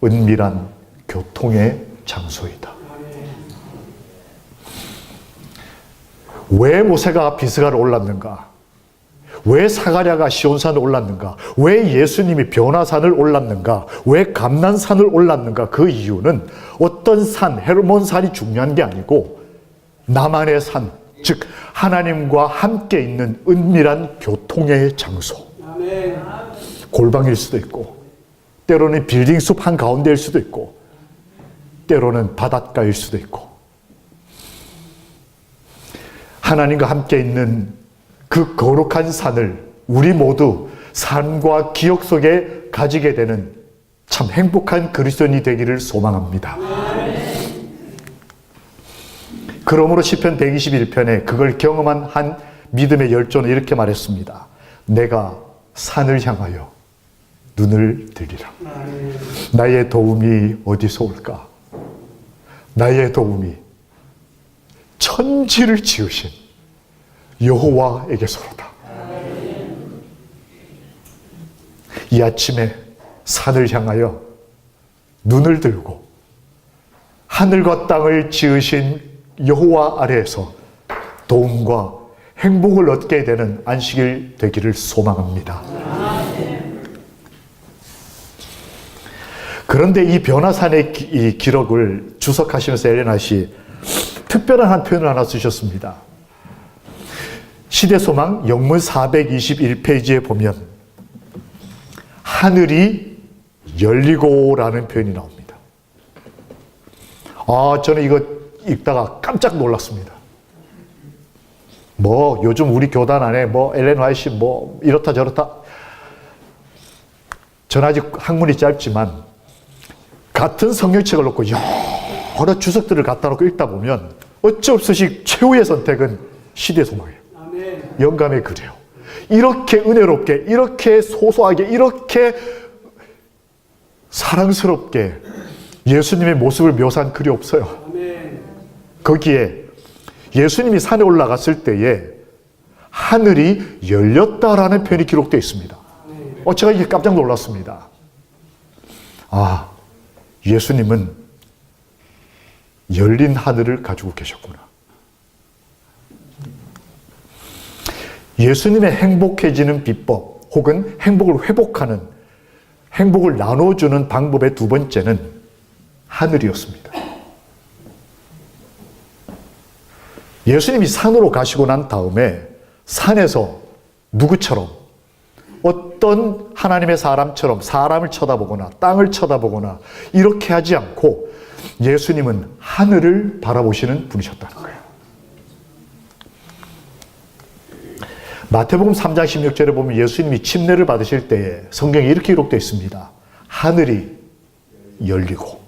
은밀한 교통의 장소이다. 왜 모세가 비스가를 올랐는가? 왜 사가랴가 시온산을 올랐는가? 왜 예수님이 변화산을 올랐는가? 왜 감난산을 올랐는가? 그 이유는 어떤 산, 헤르몬산이 중요한 게 아니고 나만의 산, 즉 하나님과 함께 있는 은밀한 교통의 장소. 골방일 수도 있고 때로는 빌딩 숲 한가운데일 수도 있고, 때로는 바닷가일 수도 있고, 하나님과 함께 있는 그 거룩한 산을 우리 모두 삶과 기억 속에 가지게 되는 참 행복한 그리스도인이 되기를 소망합니다. 그러므로 시편 121편에 그걸 경험한 한 믿음의 열조는 이렇게 말했습니다. 내가 산을 향하여 눈을 들리라. 나의 도움이 어디서 올까? 나의 도움이 천지를 지으신 여호와에게서로다. 이 아침에 산을 향하여 눈을 들고 하늘과 땅을 지으신 여호와 아래에서 도움과 행복을 얻게 되는 안식일 되기를 소망합니다. 그런데 이 변화산의 이 기록을 주석하시면서 엘렌 화이트 특별한 한 표현을 하나 쓰셨습니다. 시대소망 영문 421페이지에 보면 하늘이 열리고라는 표현이 나옵니다. 저는 이거 읽다가 깜짝 놀랐습니다. 요즘 우리 교단 안에 엘렌 화이트 이렇다 저렇다. 전 아직 학문이 짧지만 같은 성경책을 놓고 여러 주석들을 갖다 놓고 읽다 보면 어쩔 수 없이 최후의 선택은 시대소망이에요. 영감의 글이에요. 이렇게 은혜롭게, 이렇게 소소하게, 이렇게 사랑스럽게 예수님의 모습을 묘사한 글이 없어요. 거기에 예수님이 산에 올라갔을 때에 하늘이 열렸다라는 표현이 기록되어 있습니다. 제가 이게 깜짝 놀랐습니다. 예수님은 열린 하늘을 가지고 계셨구나. 예수님의 행복해지는 비법 혹은 행복을 회복하는, 행복을 나눠주는 방법의 두 번째는 하늘이었습니다. 예수님이 산으로 가시고 난 다음에 산에서 누구처럼, 어떤 하나님의 사람처럼 사람을 쳐다보거나 땅을 쳐다보거나 이렇게 하지 않고 예수님은 하늘을 바라보시는 분이셨다는 거예요. 마태복음 3장 16절에 보면 예수님이 침례를 받으실 때에 성경에 이렇게 기록되어 있습니다. 하늘이 열리고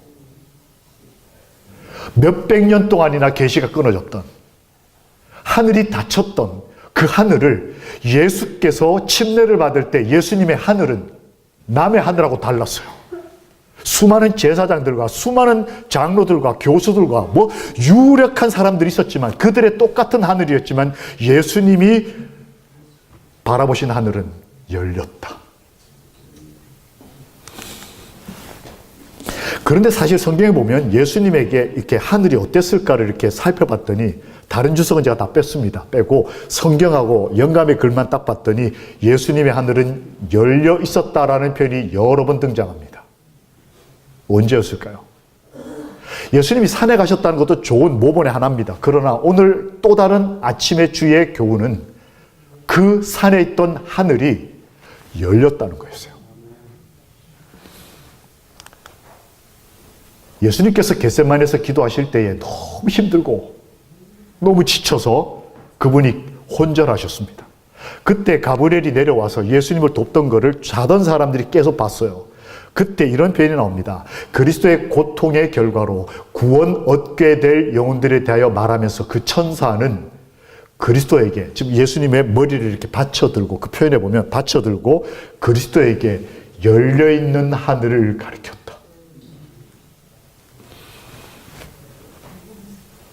몇백 년 동안이나 계시가 끊어졌던, 하늘이 닫혔던 그 하늘을 예수께서 침례를 받을 때 예수님의 하늘은 남의 하늘하고 달랐어요. 수많은 제사장들과 수많은 장로들과 교수들과 유력한 사람들이 있었지만 그들의 똑같은 하늘이었지만 예수님이 바라보신 하늘은 열렸다. 그런데 사실 성경에 보면 예수님에게 이렇게 하늘이 어땠을까를 이렇게 살펴봤더니 다른 주석은 제가 다 뺐습니다. 빼고 성경하고 영감의 글만 딱 봤더니 예수님의 하늘은 열려 있었다라는 표현이 여러 번 등장합니다. 언제였을까요? 예수님이 산에 가셨다는 것도 좋은 모본의 하나입니다. 그러나 오늘 또 다른 아침의 주의 교훈은 그 산에 있던 하늘이 열렸다는 거였어요. 예수님께서 겟세마네에서 기도하실 때에 너무 힘들고 너무 지쳐서 그분이 혼절하셨습니다. 그때 가브리엘이 내려와서 예수님을 돕던 것을 자던 사람들이 계속 봤어요. 그때 이런 표현이 나옵니다. 그리스도의 고통의 결과로 구원 얻게 될 영혼들에 대하여 말하면서 그 천사는 그리스도에게, 지금 예수님의 머리를 이렇게 받쳐들고, 그 표현에 보면 받쳐들고 그리스도에게 열려있는 하늘을 가리켰다.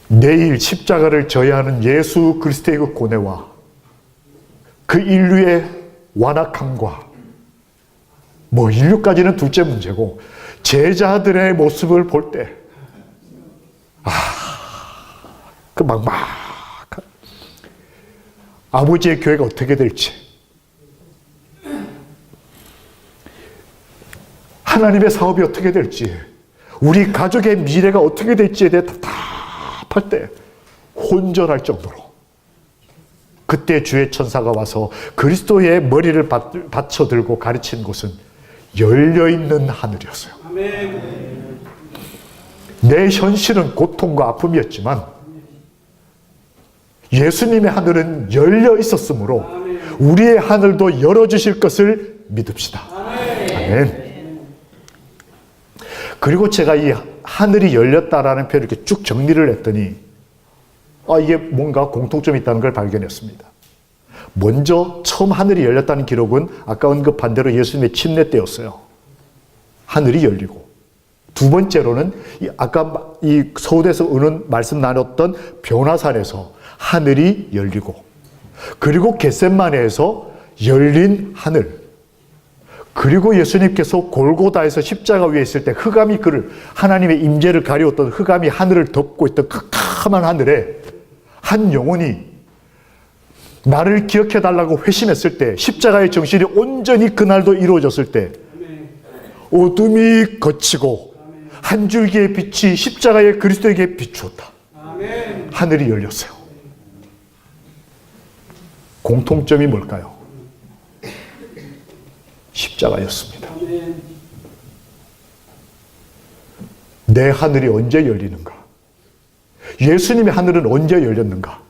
내일 십자가를 져야 하는 예수 그리스도의 그 고뇌와 그 인류의 완악함과 인류까지는 둘째 문제고 제자들의 모습을 볼 때 그 막막한 아버지의 교회가 어떻게 될지, 하나님의 사업이 어떻게 될지, 우리 가족의 미래가 어떻게 될지에 대해 답답할 때 혼절할 정도로, 그때 주의 천사가 와서 그리스도의 머리를 받쳐들고 가르친 곳은 열려있는 하늘이었어요. 내 현실은 고통과 아픔이었지만 예수님의 하늘은 열려 있었으므로 우리의 하늘도 열어주실 것을 믿읍시다. 아멘. 그리고 제가 이 하늘이 열렸다라는 표현을 이렇게 쭉 정리를 했더니 이게 뭔가 공통점이 있다는 걸 발견했습니다. 먼저 처음 하늘이 열렸다는 기록은 아까 언급한 대로 예수님의 침례 때였어요. 하늘이 열리고, 두 번째로는 아까 이 서울에서 오는 말씀 나눴던 변화산에서 하늘이 열리고, 그리고 겟셋마네에서 열린 하늘, 그리고 예수님께서 골고다에서 십자가 위에 있을 때 흑암이 그를, 하나님의 임재를 가리웠던 흑암이 하늘을 덮고 있던 캄캄한 하늘에 한 영혼이 나를 기억해달라고 회심했을 때, 십자가의 정신이 온전히 그날도 이루어졌을 때 어둠이 걷히고 한 줄기의 빛이 십자가의 그리스도에게 비추었다. 하늘이 열렸어요. 공통점이 뭘까요? 십자가였습니다. 내 하늘이 언제 열리는가? 예수님의 하늘은 언제 열렸는가?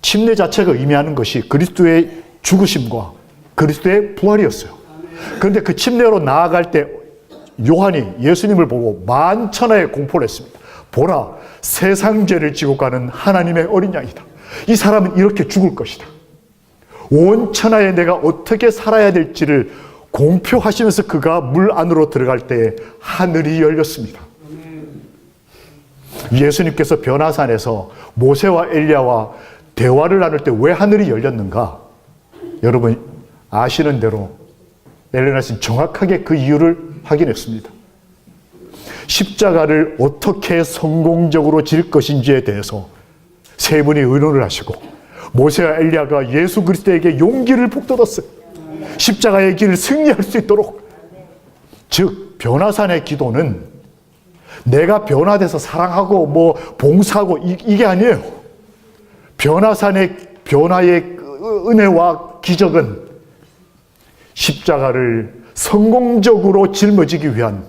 침례 자체가 의미하는 것이 그리스도의 죽으심과 그리스도의 부활이었어요. 그런데 그 침례로 나아갈 때 요한이 예수님을 보고 만천하에 공포를 했습니다. 보라, 세상 죄를 지고 가는 하나님의 어린 양이다. 이 사람은 이렇게 죽을 것이다. 온 천하에 내가 어떻게 살아야 될지를 공표하시면서 그가 물 안으로 들어갈 때 하늘이 열렸습니다. 예수님께서 변화산에서 모세와 엘리야와 대화를 나눌 때 왜 하늘이 열렸는가? 여러분 아시는 대로 엘레나 씨는 정확하게 그 이유를 확인했습니다. 십자가를 어떻게 성공적으로 질 것인지에 대해서 세 분이 의논을 하시고, 모세와 엘리야가 예수 그리스도에게 용기를 북돋았어요. 십자가의 길을 승리할 수 있도록. 즉 변화산의 기도는 내가 변화돼서 사랑하고 뭐 봉사하고 이게 아니에요. 변화산의 변화의 은혜와 기적은 십자가를 성공적으로 짊어지기 위한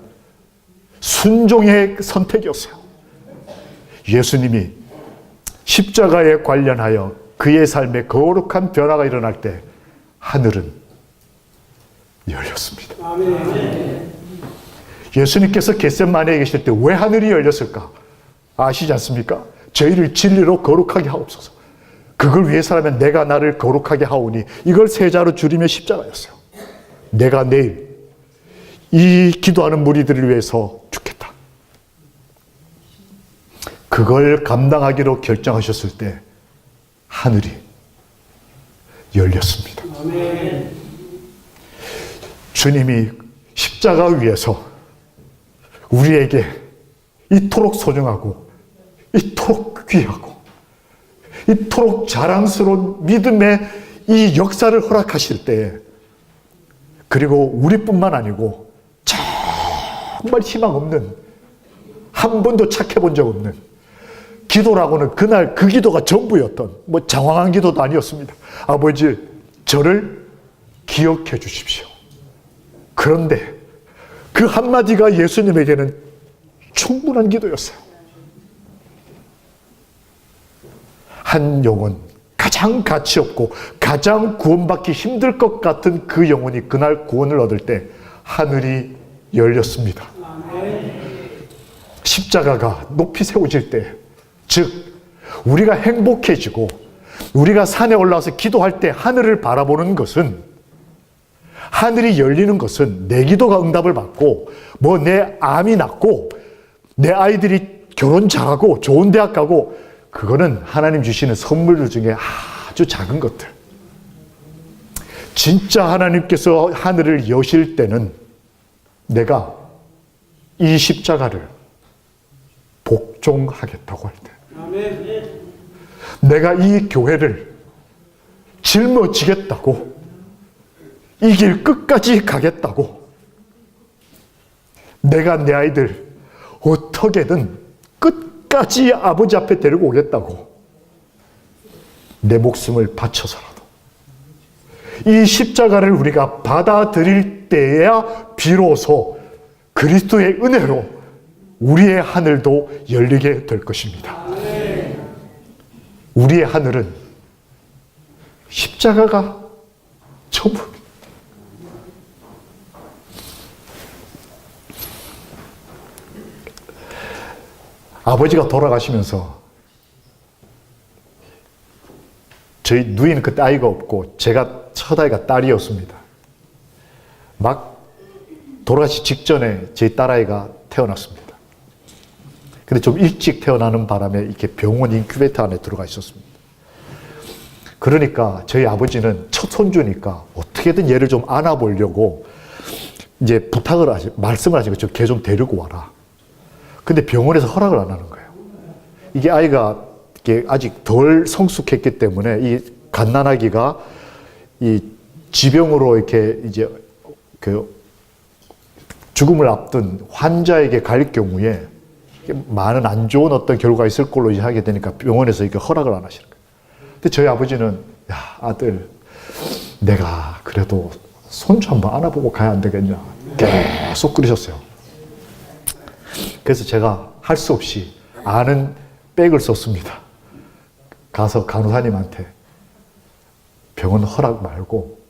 순종의 선택이었어요. 예수님이 십자가에 관련하여 그의 삶에 거룩한 변화가 일어날 때 하늘은 열렸습니다. 예수님께서 겟셋마네에 계실 때 왜 하늘이 열렸을까? 아시지 않습니까? 저희를 진리로 거룩하게 하옵소서. 그걸 위해서라면 내가 나를 거룩하게 하오니, 이걸 세자로 줄이면 십자가였어요. 내가 내일 이 기도하는 무리들을 위해서 죽겠다. 그걸 감당하기로 결정하셨을 때 하늘이 열렸습니다. 주님이 십자가 위에서 우리에게 이토록 소중하고 이토록 귀하고 이토록 자랑스러운 믿음의 이 역사를 허락하실 때, 그리고 우리뿐만 아니고 정말 희망 없는, 한 번도 착해 본 적 없는 기도라고는 그날 그 기도가 전부였던, 뭐 장황한 기도도 아니었습니다. 아버지, 저를 기억해 주십시오. 그런데 그 한마디가 예수님에게는 충분한 기도였어요. 한 영혼, 가장 가치 없고 가장 구원받기 힘들 것 같은 그 영혼이 그날 구원을 얻을 때 하늘이 열렸습니다. 십자가가 높이 세워질 때, 즉 우리가 행복해지고 우리가 산에 올라와서 기도할 때 하늘을 바라보는 것은, 하늘이 열리는 것은 내 기도가 응답을 받고 뭐 내 암이 낫고 내 아이들이 결혼 잘하고 좋은 대학 가고, 그거는 하나님 주시는 선물 중에 아주 작은 것들. 진짜 하나님께서 하늘을 여실 때는 내가 이 십자가를 복종하겠다고 할 때, 내가 이 교회를 짊어지겠다고, 이 길 끝까지 가겠다고, 내가 내 아이들 어떻게든 끝까지 아버지 앞에 데리고 오겠다고 내 목숨을 바쳐서라도 이 십자가를 우리가 받아들일 그때야 비로소 그리스도의 은혜로 우리의 하늘도 열리게 될 것입니다. 우리의 하늘은 십자가가 전부. 아버지가 돌아가시면서 저희 누이는 그때 아이가 없고 제가 첫 아이가 딸이었습니다. 막 돌아가시 직전에 제 딸아이가 태어났습니다. 근데 좀 일찍 태어나는 바람에 이렇게 병원 인큐베이터 안에 들어가 있었습니다. 그러니까 저희 아버지는 첫 손주니까 어떻게든 얘를 좀 안아보려고 이제 말씀을 하신 거죠. 걔 좀 데리고 와라. 근데 병원에서 허락을 안 하는 거예요. 이게 아이가 이게 아직 덜 성숙했기 때문에 이 갓난아기가 이 지병으로 이렇게 이제 그 죽음을 앞둔 환자에게 갈 경우에 많은 안 좋은 어떤 결과가 있을 걸로 이제 하게 되니까 병원에서 이게 허락을 안 하시는 거예요. 근데 저희 아버지는 야 아들 내가 그래도 손주 한번 안아보고 가야 안 되겠냐 계속 그러셨어요. 그래서 제가 할 수 없이 아는 백을 썼습니다. 가서 간호사님한테 병원 허락 말고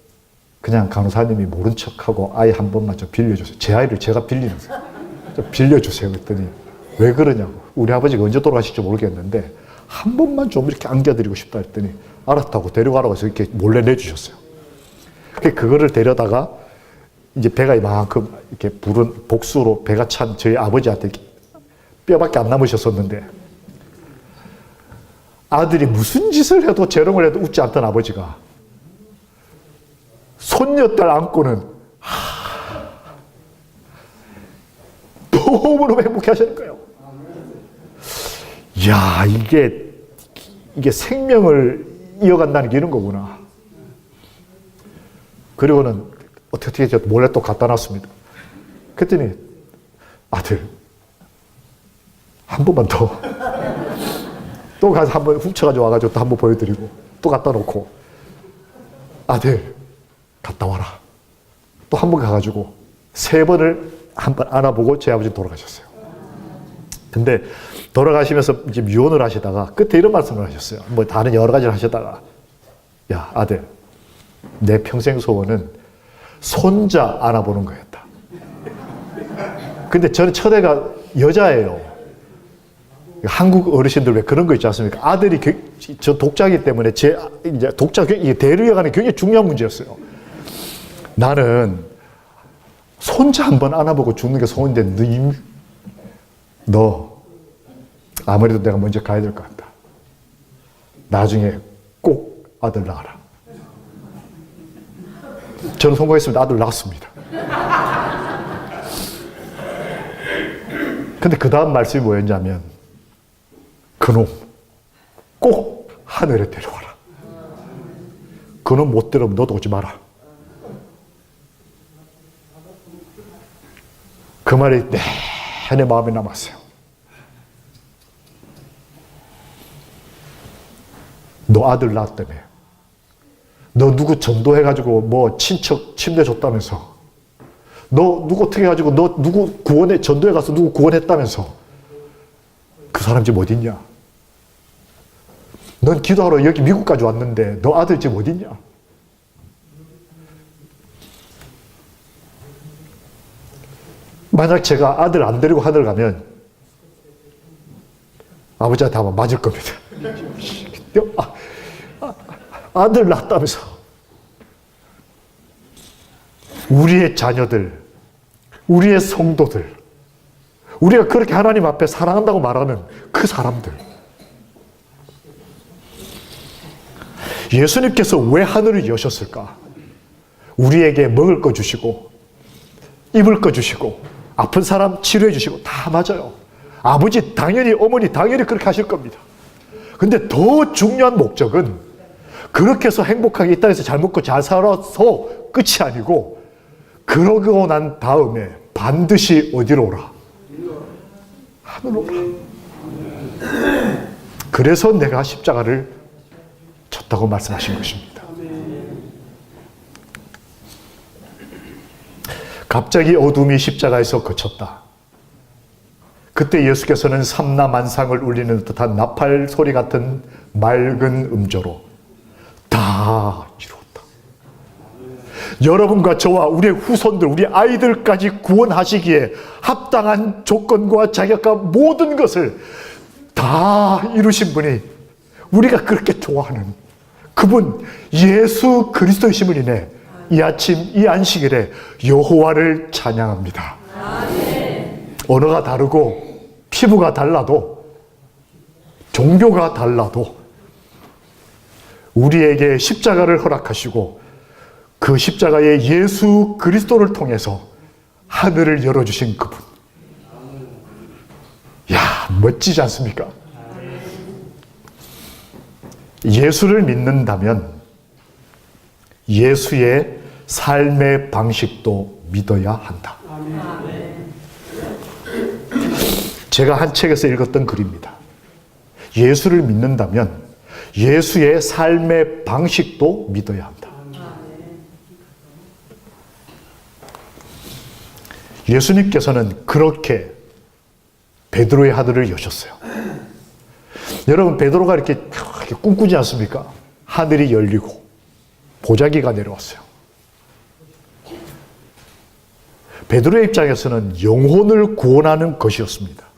그냥 간호사님이 모른 척하고 아이 한 번만 좀 빌려주세요. 제 아이를 제가 빌리는 거예요. 좀 빌려주세요. 그랬더니 왜 그러냐고. 우리 아버지가 언제 돌아가실지 모르겠는데 한 번만 좀 이렇게 안겨드리고 싶다 했더니 알았다고 데려가라고 해서 이렇게 몰래 내주셨어요. 그거를 데려다가 이제 배가 이만큼 이렇게 부른 복수로 배가 찬 저희 아버지한테 뼈밖에 안 남으셨었는데 아들이 무슨 짓을 해도 재롱을 해도 웃지 않던 아버지가 손녀딸 안고는 너무너무 행복해 하시는 거예요. 이야, 이게 생명을 이어간다는 게 이런 거구나. 그리고는 어떻게 몰래 또 갖다 놨습니다. 그랬더니 아들 한 번만 더 또 가서 한번 훔쳐가지고 와가지고 또 한번 보여드리고 또 갖다 놓고 아들 갔다 와라. 또 한 번 가가지고 3번을 한번 안아보고 제 아버지 돌아가셨어요. 근데 돌아가시면서 이제 유언을 하시다가 끝에 이런 말씀을 하셨어요. 뭐 다른 여러 가지를 하시다가 야 아들 내 평생 소원은 손자 안아보는 거였다. 근데 저는 첫애가 여자예요. 한국 어르신들 왜 그런 거 있지 않습니까? 아들이 저 독자이기 때문에 이제 독자 대류여가는 굉장히 중요한 문제였어요. 나는 손자 한번 안아보고 죽는 게 소원인데 너 아무래도 내가 먼저 가야 될 것 같다. 나중에 꼭 아들 낳아라. 저는 성공했습니다. 아들 낳았습니다. 근데 그 다음 말씀이 뭐였냐면 그놈 꼭 하늘에 데려와라. 그놈 못 데려오면 너도 오지 마라. 그 말이 내내 마음에 남았어요. 너 아들 낳았다며. 너 누구 전도해가지고 뭐 친척 침대 줬다면서. 너 누구 어떻게 해가지고 너 누구 전도해 가서 누구 구원했다면서. 그 사람 지금 어딨냐? 넌 기도하러 여기 미국까지 왔는데 너 아들 지금 어딨냐? 만약 제가 아들 안 데리고 하늘 가면 아버지한테 아마 맞을 겁니다. 아들 낳았다면서. 우리의 자녀들, 우리의 성도들, 우리가 그렇게 하나님 앞에 사랑한다고 말하는 그 사람들. 예수님께서 왜 하늘을 여셨을까? 우리에게 먹을 거 주시고 입을 거 주시고 아픈 사람 치료해 주시고 다 맞아요. 아버지 당연히 어머니 당연히 그렇게 하실 겁니다. 근데 더 중요한 목적은 그렇게 해서 행복하게 이 땅에서 잘 먹고 잘 살아서 끝이 아니고 그러고 난 다음에 반드시 어디로 오라? 하늘로 오라. 그래서 내가 십자가를 졌다고 말씀하신 것입니다. 갑자기 어둠이 십자가에서 거쳤다. 그때 예수께서는 삼라만상을 울리는 듯한 나팔 소리 같은 맑은 음조로 다 이루었다. 여러분과 저와 우리의 후손들, 우리 아이들까지 구원하시기에 합당한 조건과 자격과 모든 것을 다 이루신 분이 우리가 그렇게 좋아하는 그분 예수 그리스도이심을 인해 이 아침 이 안식일에 여호와를 찬양합니다. 언어가 다르고 피부가 달라도 종교가 달라도 우리에게 십자가를 허락하시고 그 십자가의 예수 그리스도를 통해서 하늘을 열어주신 그분. 야, 멋지지 않습니까? 예수를 믿는다면 예수의 삶의 방식도 믿어야 한다. 제가 한 책에서 읽었던 글입니다. 예수를 믿는다면 예수의 삶의 방식도 믿어야 한다. 예수님께서는 그렇게 베드로의 하늘을 여셨어요. 여러분, 베드로가 이렇게 꿈꾸지 않습니까? 하늘이 열리고 보자기가 내려왔어요. 베드로의 입장에서는 영혼을 구원하는 것이었습니다.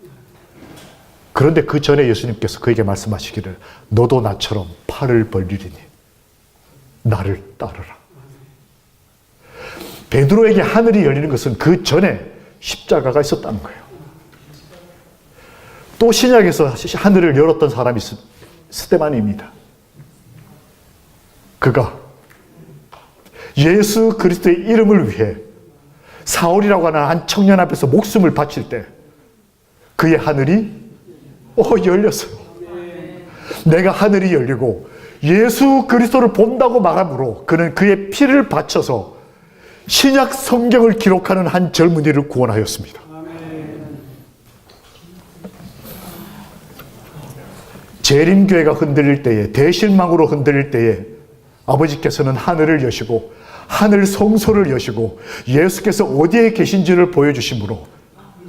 그런데 그 전에 예수님께서 그에게 말씀하시기를 너도 나처럼 팔을 벌리리니 나를 따르라. 베드로에게 하늘이 열리는 것은 그 전에 십자가가 있었다는 거예요. 또 신약에서 하늘을 열었던 사람이 스데반입니다. 그가 예수 그리스도의 이름을 위해 사울이라고 하는 한 청년 앞에서 목숨을 바칠 때 그의 하늘이 열렸어요. 내가 하늘이 열리고 예수 그리스도를 본다고 말함으로 그는 그의 피를 바쳐서 신약 성경을 기록하는 한 젊은이를 구원하였습니다. 재림교회가 흔들릴 때에, 대실망으로 흔들릴 때에 아버지께서는 하늘을 여시고 하늘 성소를 여시고 예수께서 어디에 계신지를 보여주심으로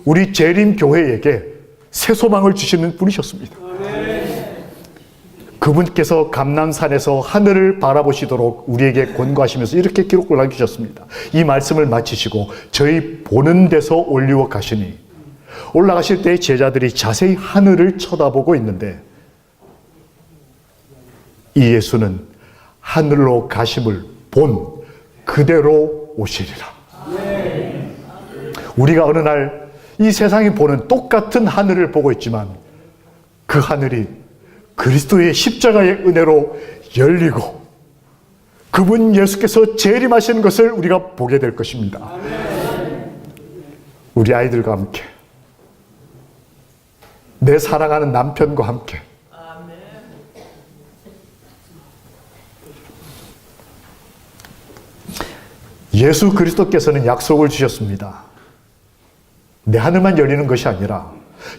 우리 재림교회에게 새 소망을 주시는 분이셨습니다. 그분께서 감람산에서 하늘을 바라보시도록 우리에게 권고하시면서 이렇게 기록을 남기셨습니다. 이 말씀을 마치시고 저희 보는 데서 올리워 가시니 올라가실 때 제자들이 자세히 하늘을 쳐다보고 있는데 이 예수는 하늘로 가심을 본 그대로 오시리라. 우리가 어느 날 이 세상이 보는 똑같은 하늘을 보고 있지만 그 하늘이 그리스도의 십자가의 은혜로 열리고 그분 예수께서 재림하시는 것을 우리가 보게 될 것입니다. 우리 아이들과 함께, 내 사랑하는 남편과 함께 예수 그리스도께서는 약속을 주셨습니다. 내 하늘만 열리는 것이 아니라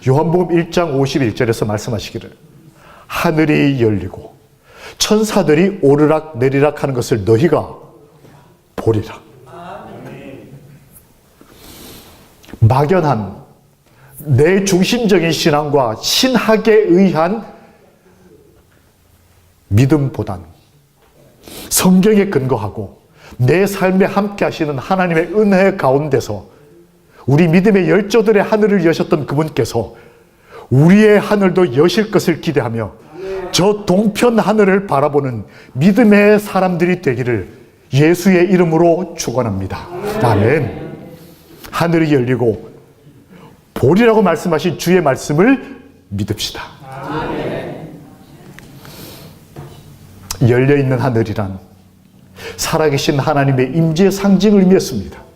요한복음 1장 51절에서 말씀하시기를 하늘이 열리고 천사들이 오르락 내리락 하는 것을 너희가 보리라. 막연한 내 중심적인 신앙과 신학에 의한 믿음보단 성경에 근거하고 내 삶에 함께 하시는 하나님의 은혜 가운데서 우리 믿음의 열조들의 하늘을 여셨던 그분께서 우리의 하늘도 여실 것을 기대하며 저 동편 하늘을 바라보는 믿음의 사람들이 되기를 예수의 이름으로 축원합니다. 아멘. 하늘이 열리고 보리라고 말씀하신 주의 말씀을 믿읍시다. 열려있는 하늘이란 살아계신 하나님의 임재의 상징을 의미했습니다.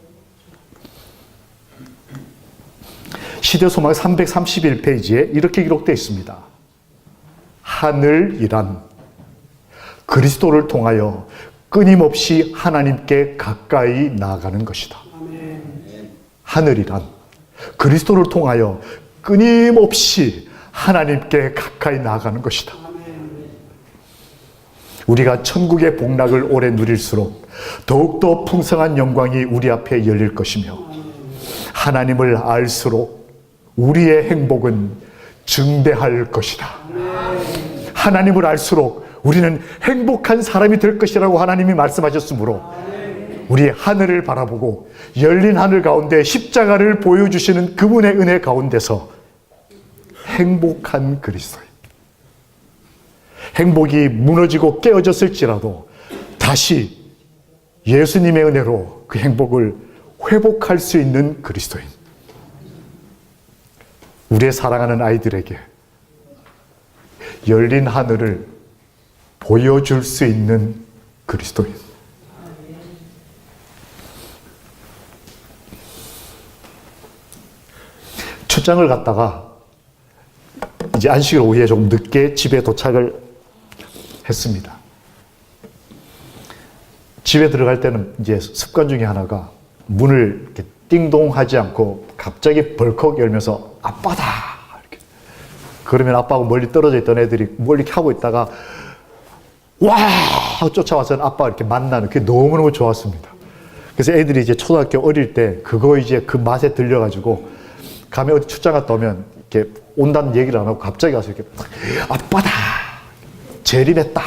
시대소망 331페이지에 이렇게 기록되어 있습니다. 하늘이란 그리스도를 통하여 끊임없이 하나님께 가까이 나아가는 것이다. 하늘이란 그리스도를 통하여 끊임없이 하나님께 가까이 나아가는 것이다. 우리가 천국의 복락을 오래 누릴수록 더욱더 풍성한 영광이 우리 앞에 열릴 것이며 하나님을 알수록 우리의 행복은 증대할 것이다. 하나님을 알수록 우리는 행복한 사람이 될 것이라고 하나님이 말씀하셨으므로 우리 하늘을 바라보고 열린 하늘 가운데 십자가를 보여주시는 그분의 은혜 가운데서 행복한 그리스도인, 행복이 무너지고 깨어졌을지라도 다시 예수님의 은혜로 그 행복을 회복할 수 있는 그리스도인, 우리의 사랑하는 아이들에게 열린 하늘을 보여줄 수 있는 그리스도인. 출장을 갔다가 이제 안식일 오후에 조금 늦게 집에 도착을 했습니다. 집에 들어갈 때는 이제 습관 중에 하나가 문을 이렇게 띵동하지 않고 갑자기 벌컥 열면서 아빠다! 이렇게. 그러면 아빠하고 멀리 떨어져 있던 애들이 멀리 이렇게 하고 있다가 와! 하고 쫓아와서는 아빠가 이렇게 만나는 그게 너무너무 좋았습니다. 그래서 애들이 이제 초등학교 어릴 때 그거 이제 그 맛에 들려가지고 가면 어디 출장 갔다 오면 이렇게 온다는 얘기를 안 하고 갑자기 와서 이렇게 아빠다! 재림했다!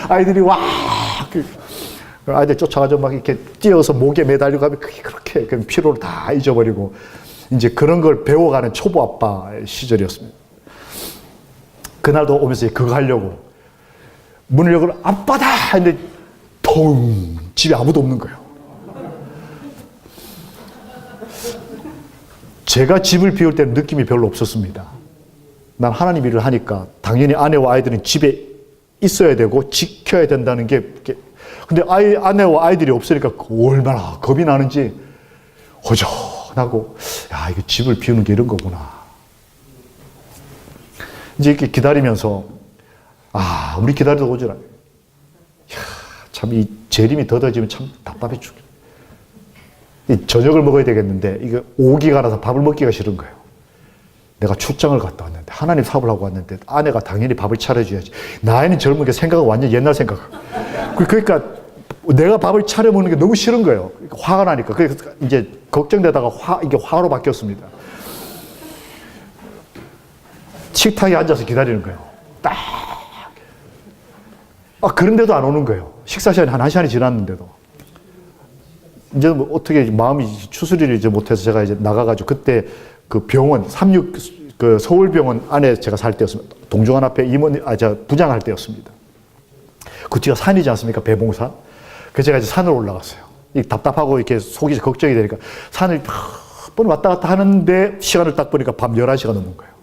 아이들이 와! 아이들 쫓아가지고 막 이렇게 뛰어서 목에 매달리고 가면 그게 그렇게 피로를 다 잊어버리고 이제 그런 걸 배워가는 초보 아빠의 시절이었습니다. 그날도 오면서 그거 하려고 문을 열고 아빠다! 했는데 통! 집에 아무도 없는 거예요. 제가 집을 비울 때는 느낌이 별로 없었습니다. 난 하나님 일을 하니까 당연히 아내와 아이들은 집에 있어야 되고 지켜야 된다는 게 근데 아내와 아이들이 없으니까 얼마나 겁이 나는지 허전하고 야 이거 집을 비우는 게 이런 거구나. 이제 이렇게 기다리면서 우리 기다리다 오지라. 참 이 재림이 더뎌지면 참 답답해 죽겠다. 저녁을 먹어야 되겠는데 이게 오기가 나서 밥을 먹기가 싫은 거예요. 내가 출장을 갔다 왔는데 하나님 사업을 하고 왔는데 아내가 당연히 밥을 차려줘야지. 나이는 젊은 게 생각은 완전 옛날 생각. 그러니까 내가 밥을 차려 먹는 게 너무 싫은 거예요. 화가 나니까. 그래서 이제 걱정되다가 이게 화로 바뀌었습니다. 식탁에 앉아서 기다리는 거예요. 딱. 그런데도 안 오는 거예요. 식사 시간이 한 1시간이 지났는데도. 이제 뭐 어떻게 마음이 추스리를 이제 못해서 제가 이제 나가가지고 그때 그 병원, 그 서울병원 안에 제가 살 때였습니다. 동중안 앞에 부장할 때였습니다. 그 뒤가 산이지 않습니까? 배봉산. 그래서 제가 이제 산을 올라갔어요. 답답하고 이렇게 속이 걱정이 되니까 산을 몇 번 왔다 갔다 하는데 시간을 딱 보니까 밤 11시가 넘은 거예요.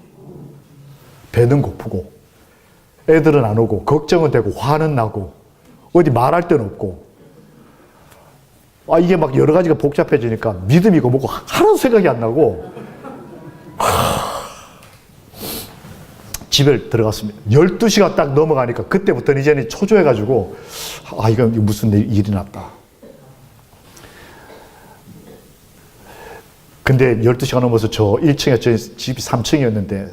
배는 고프고 애들은 안 오고 걱정은 되고 화는 나고 어디 말할 데는 없고 이게 막 여러 가지가 복잡해지니까 믿음이고 뭐고 하나도 생각이 안 나고 집에 들어갔습니다. 12시가 딱 넘어가니까 그때부터는 이제는 초조해가지고 이건 무슨 일이 났다. 근데 12시가 넘어서 저 1층에 저 집이 3층이었는데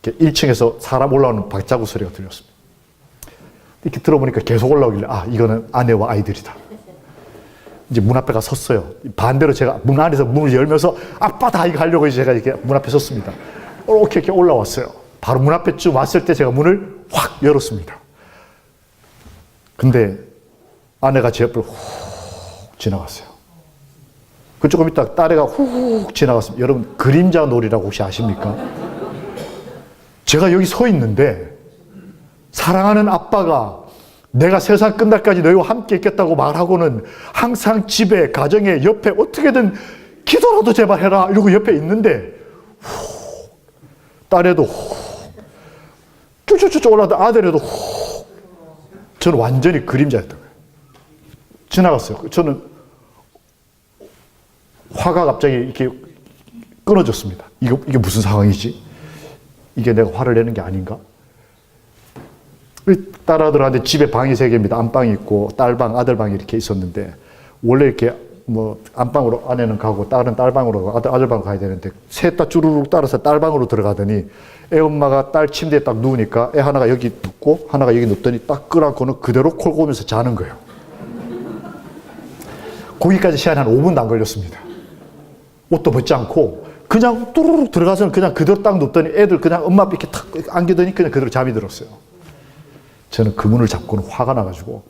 1층에서 사람 올라오는 발자국 소리가 들렸습니다. 이렇게 들어보니까 계속 올라오길래 이거는 아내와 아이들이다. 이제 문 앞에 가 섰어요. 반대로 제가 문 안에서 문을 열면서 아빠다 이거 하려고 제가 이렇게 문 앞에 섰습니다. 이렇게 올라왔어요. 바로 문 앞에쯤 왔을 때 제가 문을 확 열었습니다. 근데 아내가 제 옆을 훅 지나갔어요. 그 조금 있다 딸애가 훅 지나갔습니다. 여러분 그림자 놀이라고 혹시 아십니까? 제가 여기 서 있는데 사랑하는 아빠가 내가 세상 끝날까지 너희와 함께 있겠다고 말하고는 항상 집에 가정에 옆에 어떻게든 기도라도 제발 해라 이러고 옆에 있는데 딸애도 쭈쭈쭈쭈 올라가다 아들애도 저는 완전히 그림자였던 거예요. 지나갔어요. 저는 화가 갑자기 이렇게 끊어졌습니다. 이게 무슨 상황이지? 이게 내가 화를 내는 게 아닌가? 딸아들한테 집에 방이 3개입니다. 안방이 있고 딸방, 아들방이 이렇게 있었는데 원래 이렇게 뭐 안방으로 아내는 가고 딸은 딸방으로 가고 아들방 가야 되는데 셋 다 쭈루룩 따라서 딸방으로 들어가더니 애 엄마가 딸 침대에 딱 누우니까 애 하나가 여기 눕고 하나가 여기 눕더니 딱 끌어안고는 그대로 콜 고면서 자는 거예요. 거기까지 시간이 한 5분도 안 걸렸습니다. 옷도 벗지 않고 그냥 뚜루룩 들어가서는 그냥 그대로 딱 눕더니 애들 그냥 엄마 앞에 이렇게 탁 안기더니 그냥 그대로 잠이 들었어요. 저는 그 문을 잡고는 화가 나가지고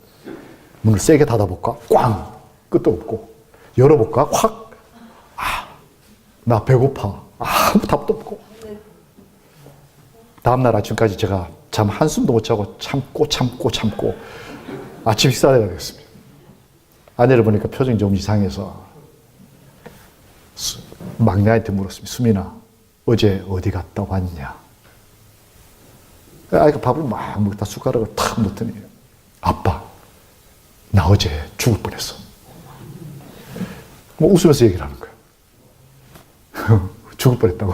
문을 세게 닫아볼까? 꽝! 끝도 없고 열어볼까? 확! 나 배고파. 아무 답도 없고. 다음날 아침까지 제가 잠 한숨도 못 자고 참고 아침 식사가 됐습니다. 아내를 보니까 표정이 좀 이상해서 막내한테 물었습니다. 수민아, 어제 어디 갔다 왔냐? 아이가 밥을 막 먹다 숟가락을 탁 넣더니 아빠, 나 어제 죽을 뻔했어. 뭐 웃으면서 얘기를 하는 거예요. 죽을 뻔했다고?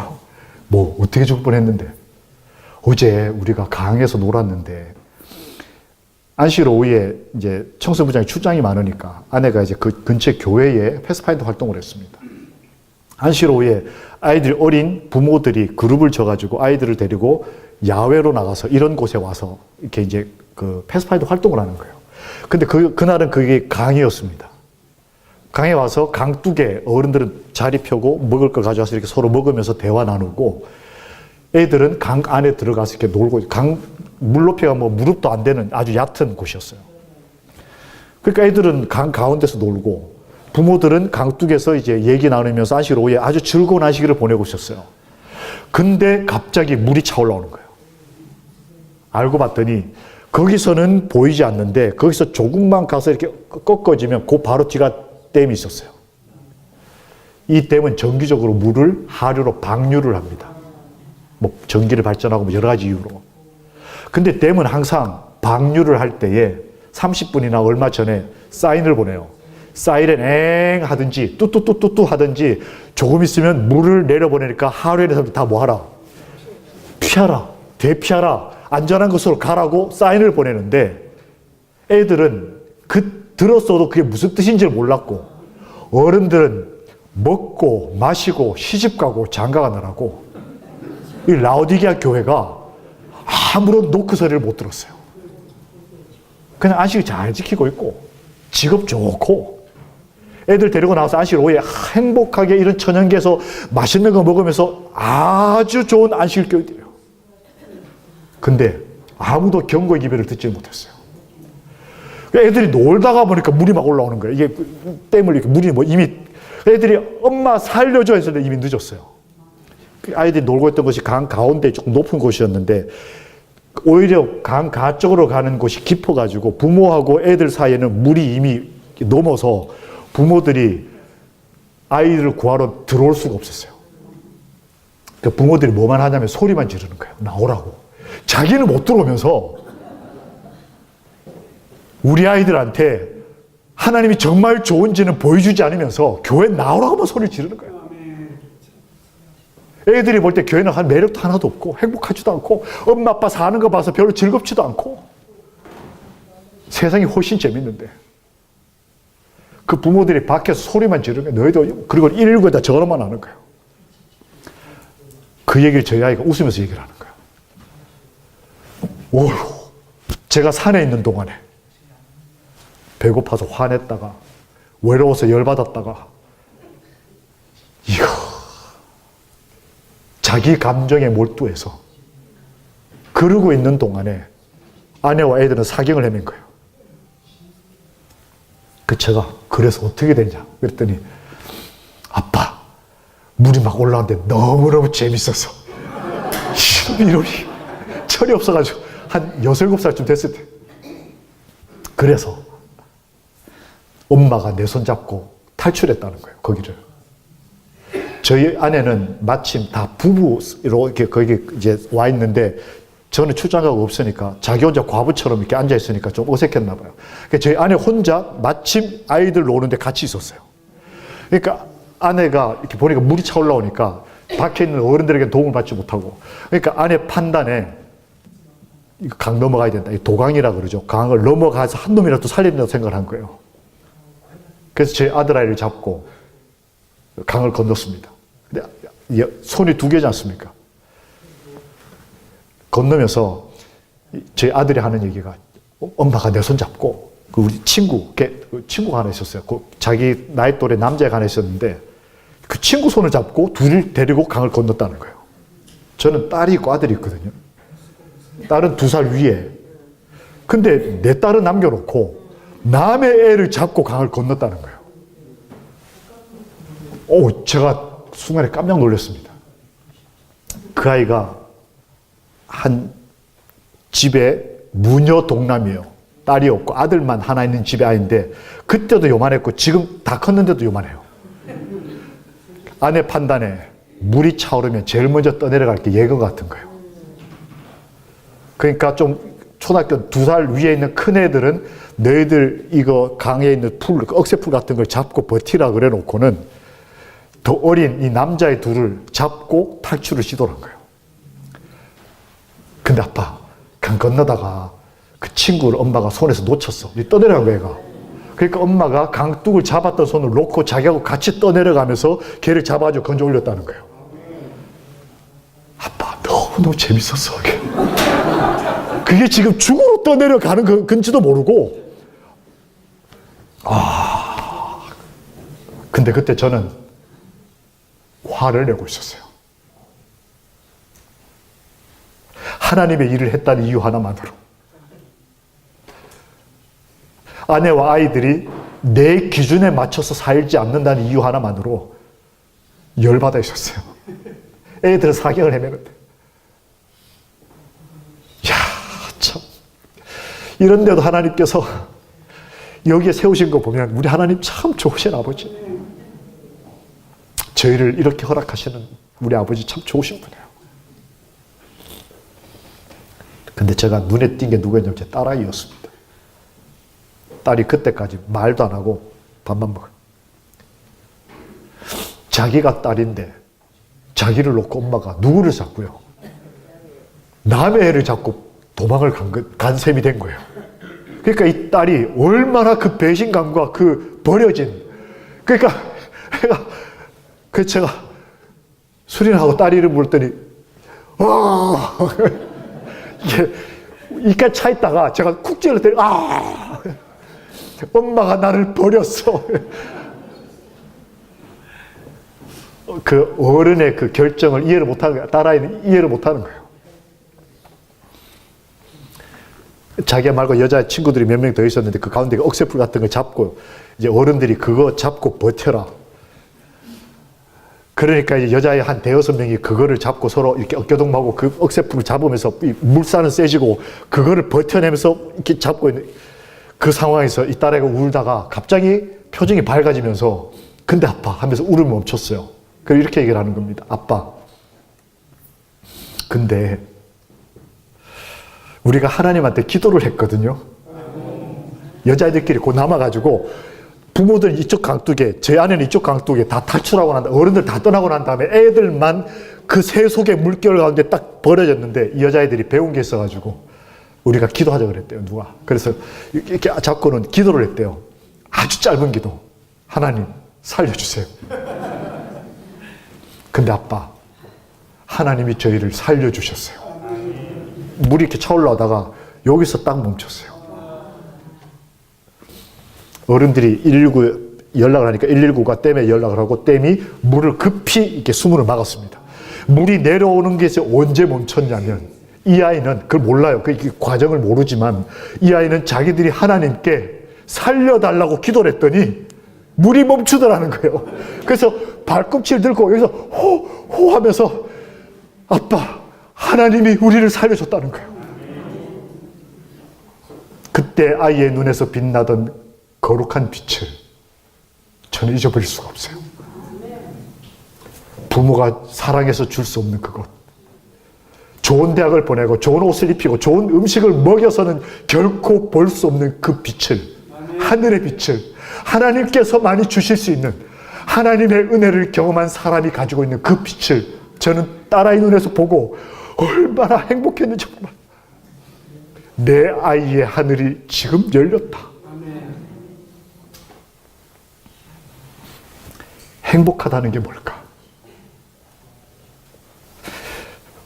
뭐 어떻게 죽을 뻔했는데? 어제 우리가 강에서 놀았는데 안식 오후에 이제 청소부장이 출장이 많으니까 아내가 이제 그 근처 교회에 패스파인더 활동을 했습니다. 안식 오후에 아이들 어린 부모들이 그룹을 져가지고 아이들을 데리고 야외로 나가서 이런 곳에 와서 이렇게 이제 그 패스파인더 활동을 하는 거예요. 근데 그날은 그게 강이었습니다. 강에 와서 강둑에 어른들은 자리 펴고 먹을 걸 가져와서 이렇게 서로 먹으면서 대화 나누고 애들은 강 안에 들어가서 이렇게 놀고, 강 물높이가 뭐 무릎도 안 되는 아주 얕은 곳이었어요. 그러니까 애들은 강 가운데서 놀고 부모들은 강둑에서 이제 얘기 나누면서 안식 오후에 아주 즐거운 안식일을 보내고 있었어요. 근데 갑자기 물이 차올라오는 거예요. 알고 봤더니 거기서는 보이지 않는데 거기서 조금만 가서 이렇게 꺾어지면 그 바로 뒤가 댐이 있었어요. 이 댐은 정기적으로 물을 하류로 방류를 합니다. 뭐 전기를 발전하고 뭐 여러 가지 이유로. 근데 댐은 항상 방류를 할 때에 30분이나 얼마 전에 사인을 보내요. 사이렌 엥 하든지 뚜뚜뚜뚜뚜 하든지 조금 있으면 물을 내려보내니까 하류에 사람들 다 뭐 하라? 피하라. 대피하라. 안전한 곳으로 가라고 사인을 보내는데 애들은 들었어도 그게 무슨 뜻인지를 몰랐고 어른들은 먹고 마시고 시집가고 장가가느라고 이 라오디게아 교회가 아무런 노크 소리를 못 들었어요. 그냥 안식을 잘 지키고 있고 직업 좋고 애들 데리고 나와서 안식 오후에 행복하게 이런 천연계에서 맛있는 거 먹으면서 아주 좋은 안식을 껴드려요. 근데 아무도 경고의 기별을 듣지 못했어요. 애들이 놀다가 보니까 물이 막 올라오는 거예요. 이게 댐을 이렇게 물이 뭐 이미 애들이 엄마 살려줘 했는데 이미 늦었어요. 아이들이 놀고 있던 곳이 강 가운데 조금 높은 곳이었는데 오히려 강 가 쪽으로 가는 곳이 깊어가지고 부모하고 애들 사이에는 물이 이미 넘어서 부모들이 아이들을 구하러 들어올 수가 없었어요. 그러니까 부모들이 뭐만 하냐면 소리만 지르는 거예요. 나오라고. 자기는 못 들어오면서 우리 아이들한테 하나님이 정말 좋은지는 보여주지 않으면서 교회 나오라고만 소리를 지르는 거예요. 애들이 볼 때 교회는 한 매력도 하나도 없고 행복하지도 않고 엄마 아빠 사는 거 봐서 별로 즐겁지도 않고 세상이 훨씬 재밌는데 그 부모들이 밖에서 소리만 지르면 너희도 그리고 119에다 전화만 하는 거예요. 그 얘기를 저희 아이가 웃으면서 얘기를 하는 거예요. 오휴, 제가 산에 있는 동안에 배고파서 화냈다가 외로워서 열받았다가 이거 자기 감정에 몰두해서 그러고 있는 동안에 아내와 애들은 사경을 해낸 거예요. 제가 그래서 어떻게 되냐 그랬더니 아빠 물이 막 올라오는데 너무너무 재밌어서 이러니 철이 없어가지고 한 6, 7살쯤 됐을 때 그래서 엄마가 내 손 잡고 탈출했다는 거예요. 거기를. 저희 아내는 마침 다 부부로 이렇게 거기 이제 와 있는데 저는 출장가가 없으니까 자기 혼자 과부처럼 이렇게 앉아 있으니까 좀 어색했나 봐요. 그러니까 저희 아내 혼자 마침 아이들 노는데 같이 있었어요. 그러니까 아내가 이렇게 보니까 물이 차올라오니까 밖에 있는 어른들에게 도움을 받지 못하고 그러니까 아내 판단에 이거 강 넘어가야 된다. 도강이라 그러죠. 강을 넘어가서 한 놈이라도 살린다고 생각을 한 거예요. 그래서 제 아들아이를 잡고 강을 건넜습니다. 근데 손이 두 개지 않습니까? 건너면서 제 아들이 하는 얘기가 엄마가 내 손 잡고 우리 친구가 하나 있었어요. 자기 나이 또래 남자애가 하나 있었는데 그 친구 손을 잡고 둘을 데리고 강을 건넜다는 거예요. 저는 딸이 있고 아들이 있거든요. 딸은 2살 위에. 근데 내 딸은 남겨놓고 남의 애를 잡고 강을 건넜다는 거예요. 제가 순간에 깜짝 놀랐습니다. 그 아이가 한 집에 무녀 동남이에요. 딸이 없고 아들만 하나 있는 집의 아이인데 그때도 요만했고 지금 다 컸는데도 요만해요. 아내 판단에 물이 차오르면 제일 먼저 떠내려갈 게 예거 같은 거예요. 그러니까 좀 초등학교 2살 위에 있는 큰 애들은 너희들 이거 강에 있는 억새풀 같은 걸 잡고 버티라 그래 놓고는 더 어린 이 남자의 둘을 잡고 탈출을 시도한 거예요. 근데 아빠, 강 건너다가 그 친구를 엄마가 손에서 놓쳤어. 떠내려간 거야, 얘가. 그러니까 엄마가 강둑을 잡았던 손을 놓고 자기하고 같이 떠내려가면서 걔를 잡아가지고 건져 올렸다는 거예요. 아빠, 너무 재밌었어. 그게 지금 죽으로 떠내려가는 건지도 모르고. 근데 그때 저는 화를 내고 있었어요. 하나님의 일을 했다는 이유 하나만으로. 아내와 아이들이 내 기준에 맞춰서 살지 않는다는 이유 하나만으로 열받아 있었어요. 애들은 사경을 헤매는데. 참. 이런데도 하나님께서 여기에 세우신 거 보면 우리 하나님 참 좋으신 아버지. 저희를 이렇게 허락하시는 우리 아버지 참 좋으신 분이에요. 근데 제가 눈에 띈 게 누구였냐면 제 딸아이였습니다. 딸이 그때까지 말도 안 하고 밥만 먹어요. 자기가 딸인데 자기를 놓고 엄마가 누구를 잡고요? 남의 애를 잡고 도망을 간 셈이 된 거예요. 그러니까 이 딸이 얼마나 그 배신감과 그 버려진, 그러니까 그래서 제가 수린하고 딸 이름 부르더니 이까 차 있다가 제가 쿡 찔렀더니 엄마가 나를 버렸어. 그 어른의 그 결정을 이해를 못하는 거야. 딸아이는 이해를 못하는 거예요. 자기야 말고 여자 친구들이 몇 명 더 있었는데 그 가운데 억새풀 같은 걸 잡고 이제 어른들이 그거 잡고 버텨라. 그러니까 이제 여자애 한 5-6명이 그거를 잡고 서로 이렇게 어깨동무하고 그 억새풀을 잡으면서 물살은 세지고 그거를 버텨내면서 이렇게 잡고 있는 그 상황에서 이 딸애가 울다가 갑자기 표정이 밝아지면서 근데 아빠 하면서 울음을 멈췄어요. 그리고 이렇게 얘기를 하는 겁니다. 아빠, 근데 우리가 하나님한테 기도를 했거든요. 여자애들끼리 곧 남아가지고 부모들은 이쪽 강둑에, 제 아내는 이쪽 강둑에 다 탈출하고 난 다음에 어른들 다 떠나고 난 다음에 애들만 그 새 속의 물결 가운데 딱 버려졌는데 이 여자애들이 배운 게 있어가지고 우리가 기도하자 그랬대요. 누가. 그래서 이렇게 잡고는 기도를 했대요. 아주 짧은 기도. 하나님 살려주세요. 근데 아빠, 하나님이 저희를 살려주셨어요. 물이 이렇게 차올라다가 여기서 딱 멈췄어요. 어른들이 119 연락을 하니까 119가 댐에 연락을 하고 댐이 물을 급히 이렇게 수문을 막았습니다. 물이 내려오는 게 언제 멈췄냐면 이 아이는 그걸 몰라요. 그 과정을 모르지만 이 아이는 자기들이 하나님께 살려달라고 기도를 했더니 물이 멈추더라는 거예요. 그래서 발꿈치를 들고 여기서 호 하면서 아빠, 하나님이 우리를 살려줬다는 거예요. 그때 아이의 눈에서 빛나던 거룩한 빛을 저는 잊어버릴 수가 없어요. 부모가 사랑해서 줄 수 없는 그것. 좋은 대학을 보내고 좋은 옷을 입히고 좋은 음식을 먹여서는 결코 볼 수 없는 그 빛을, 하늘의 빛을 하나님께서 많이 주실 수 있는 하나님의 은혜를 경험한 사람이 가지고 있는 그 빛을 저는 딸아이 눈에서 보고 얼마나 행복했는지 정말. 내 아이의 하늘이 지금 열렸다. 행복하다는 게 뭘까?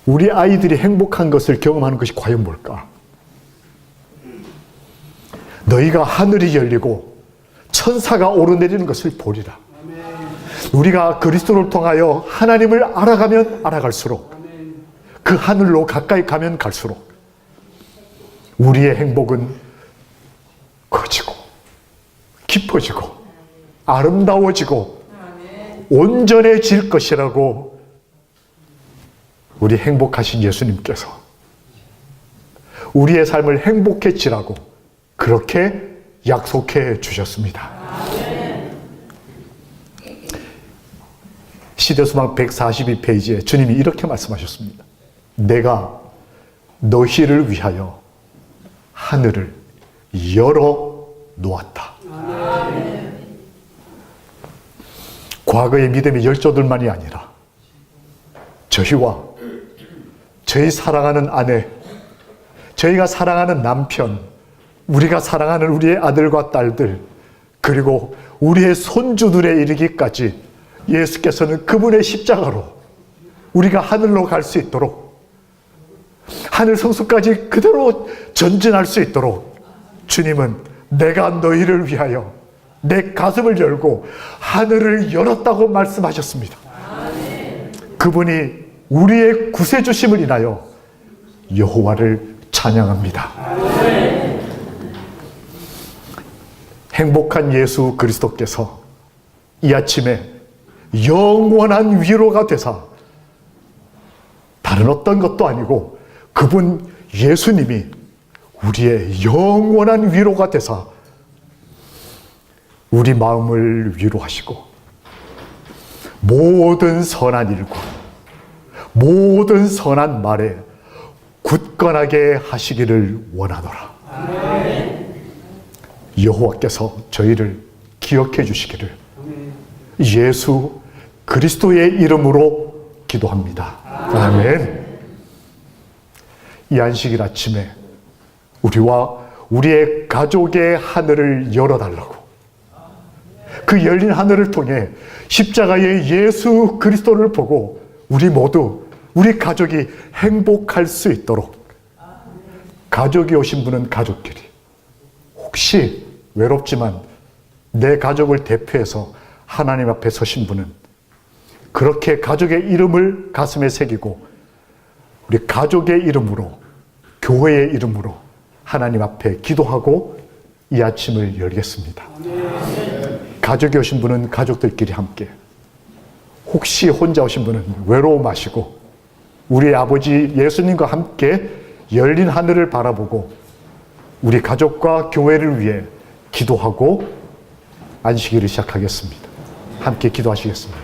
우리 아이들이 행복한 것을 경험하는 것이 과연 뭘까? 너희가 하늘이 열리고 천사가 오르내리는 것을 보리라. 우리가 그리스도를 통하여 하나님을 알아가면 알아갈수록, 그 하늘로 가까이 가면 갈수록 우리의 행복은 커지고 깊어지고 아름다워지고 온전해질 것이라고 우리 행복하신 예수님께서 우리의 삶을 행복해지라고 그렇게 약속해 주셨습니다. 시대수막 142페이지에 주님이 이렇게 말씀하셨습니다. 내가 너희를 위하여 하늘을 열어 놓았다. 과거의 믿음의 열조들만이 아니라 저희와 저희 사랑하는 아내, 저희가 사랑하는 남편, 우리가 사랑하는 우리의 아들과 딸들, 그리고 우리의 손주들에 이르기까지 예수께서는 그분의 십자가로 우리가 하늘로 갈 수 있도록, 하늘 성수까지 그대로 전진할 수 있도록 주님은 내가 너희를 위하여 내 가슴을 열고 하늘을 열었다고 말씀하셨습니다. 그분이 우리의 구세주심을 인하여 여호와를 찬양합니다. 행복한 예수 그리스도께서 이 아침에 영원한 위로가 되사, 다른 어떤 것도 아니고 그분 예수님이 우리의 영원한 위로가 되사 우리 마음을 위로하시고 모든 선한 일과 모든 선한 말에 굳건하게 하시기를 원하노라. 여호와께서 저희를 기억해 주시기를 예수 그리스도의 이름으로 기도합니다. 아멘. 이 안식일 아침에 우리와 우리의 가족의 하늘을 열어달라고, 그 열린 하늘을 통해 십자가의 예수 그리스도를 보고 우리 모두, 우리 가족이 행복할 수 있도록, 가족이 오신 분은 가족끼리, 혹시 외롭지만 내 가족을 대표해서 하나님 앞에 서신 분은 그렇게 가족의 이름을 가슴에 새기고 우리 가족의 이름으로, 교회의 이름으로 하나님 앞에 기도하고 이 아침을 열겠습니다. 가족이 오신 분은 가족들끼리 함께, 혹시 혼자 오신 분은 외로워 마시고 우리 아버지 예수님과 함께 열린 하늘을 바라보고 우리 가족과 교회를 위해 기도하고 안식일을 시작하겠습니다. 함께 기도하시겠습니다.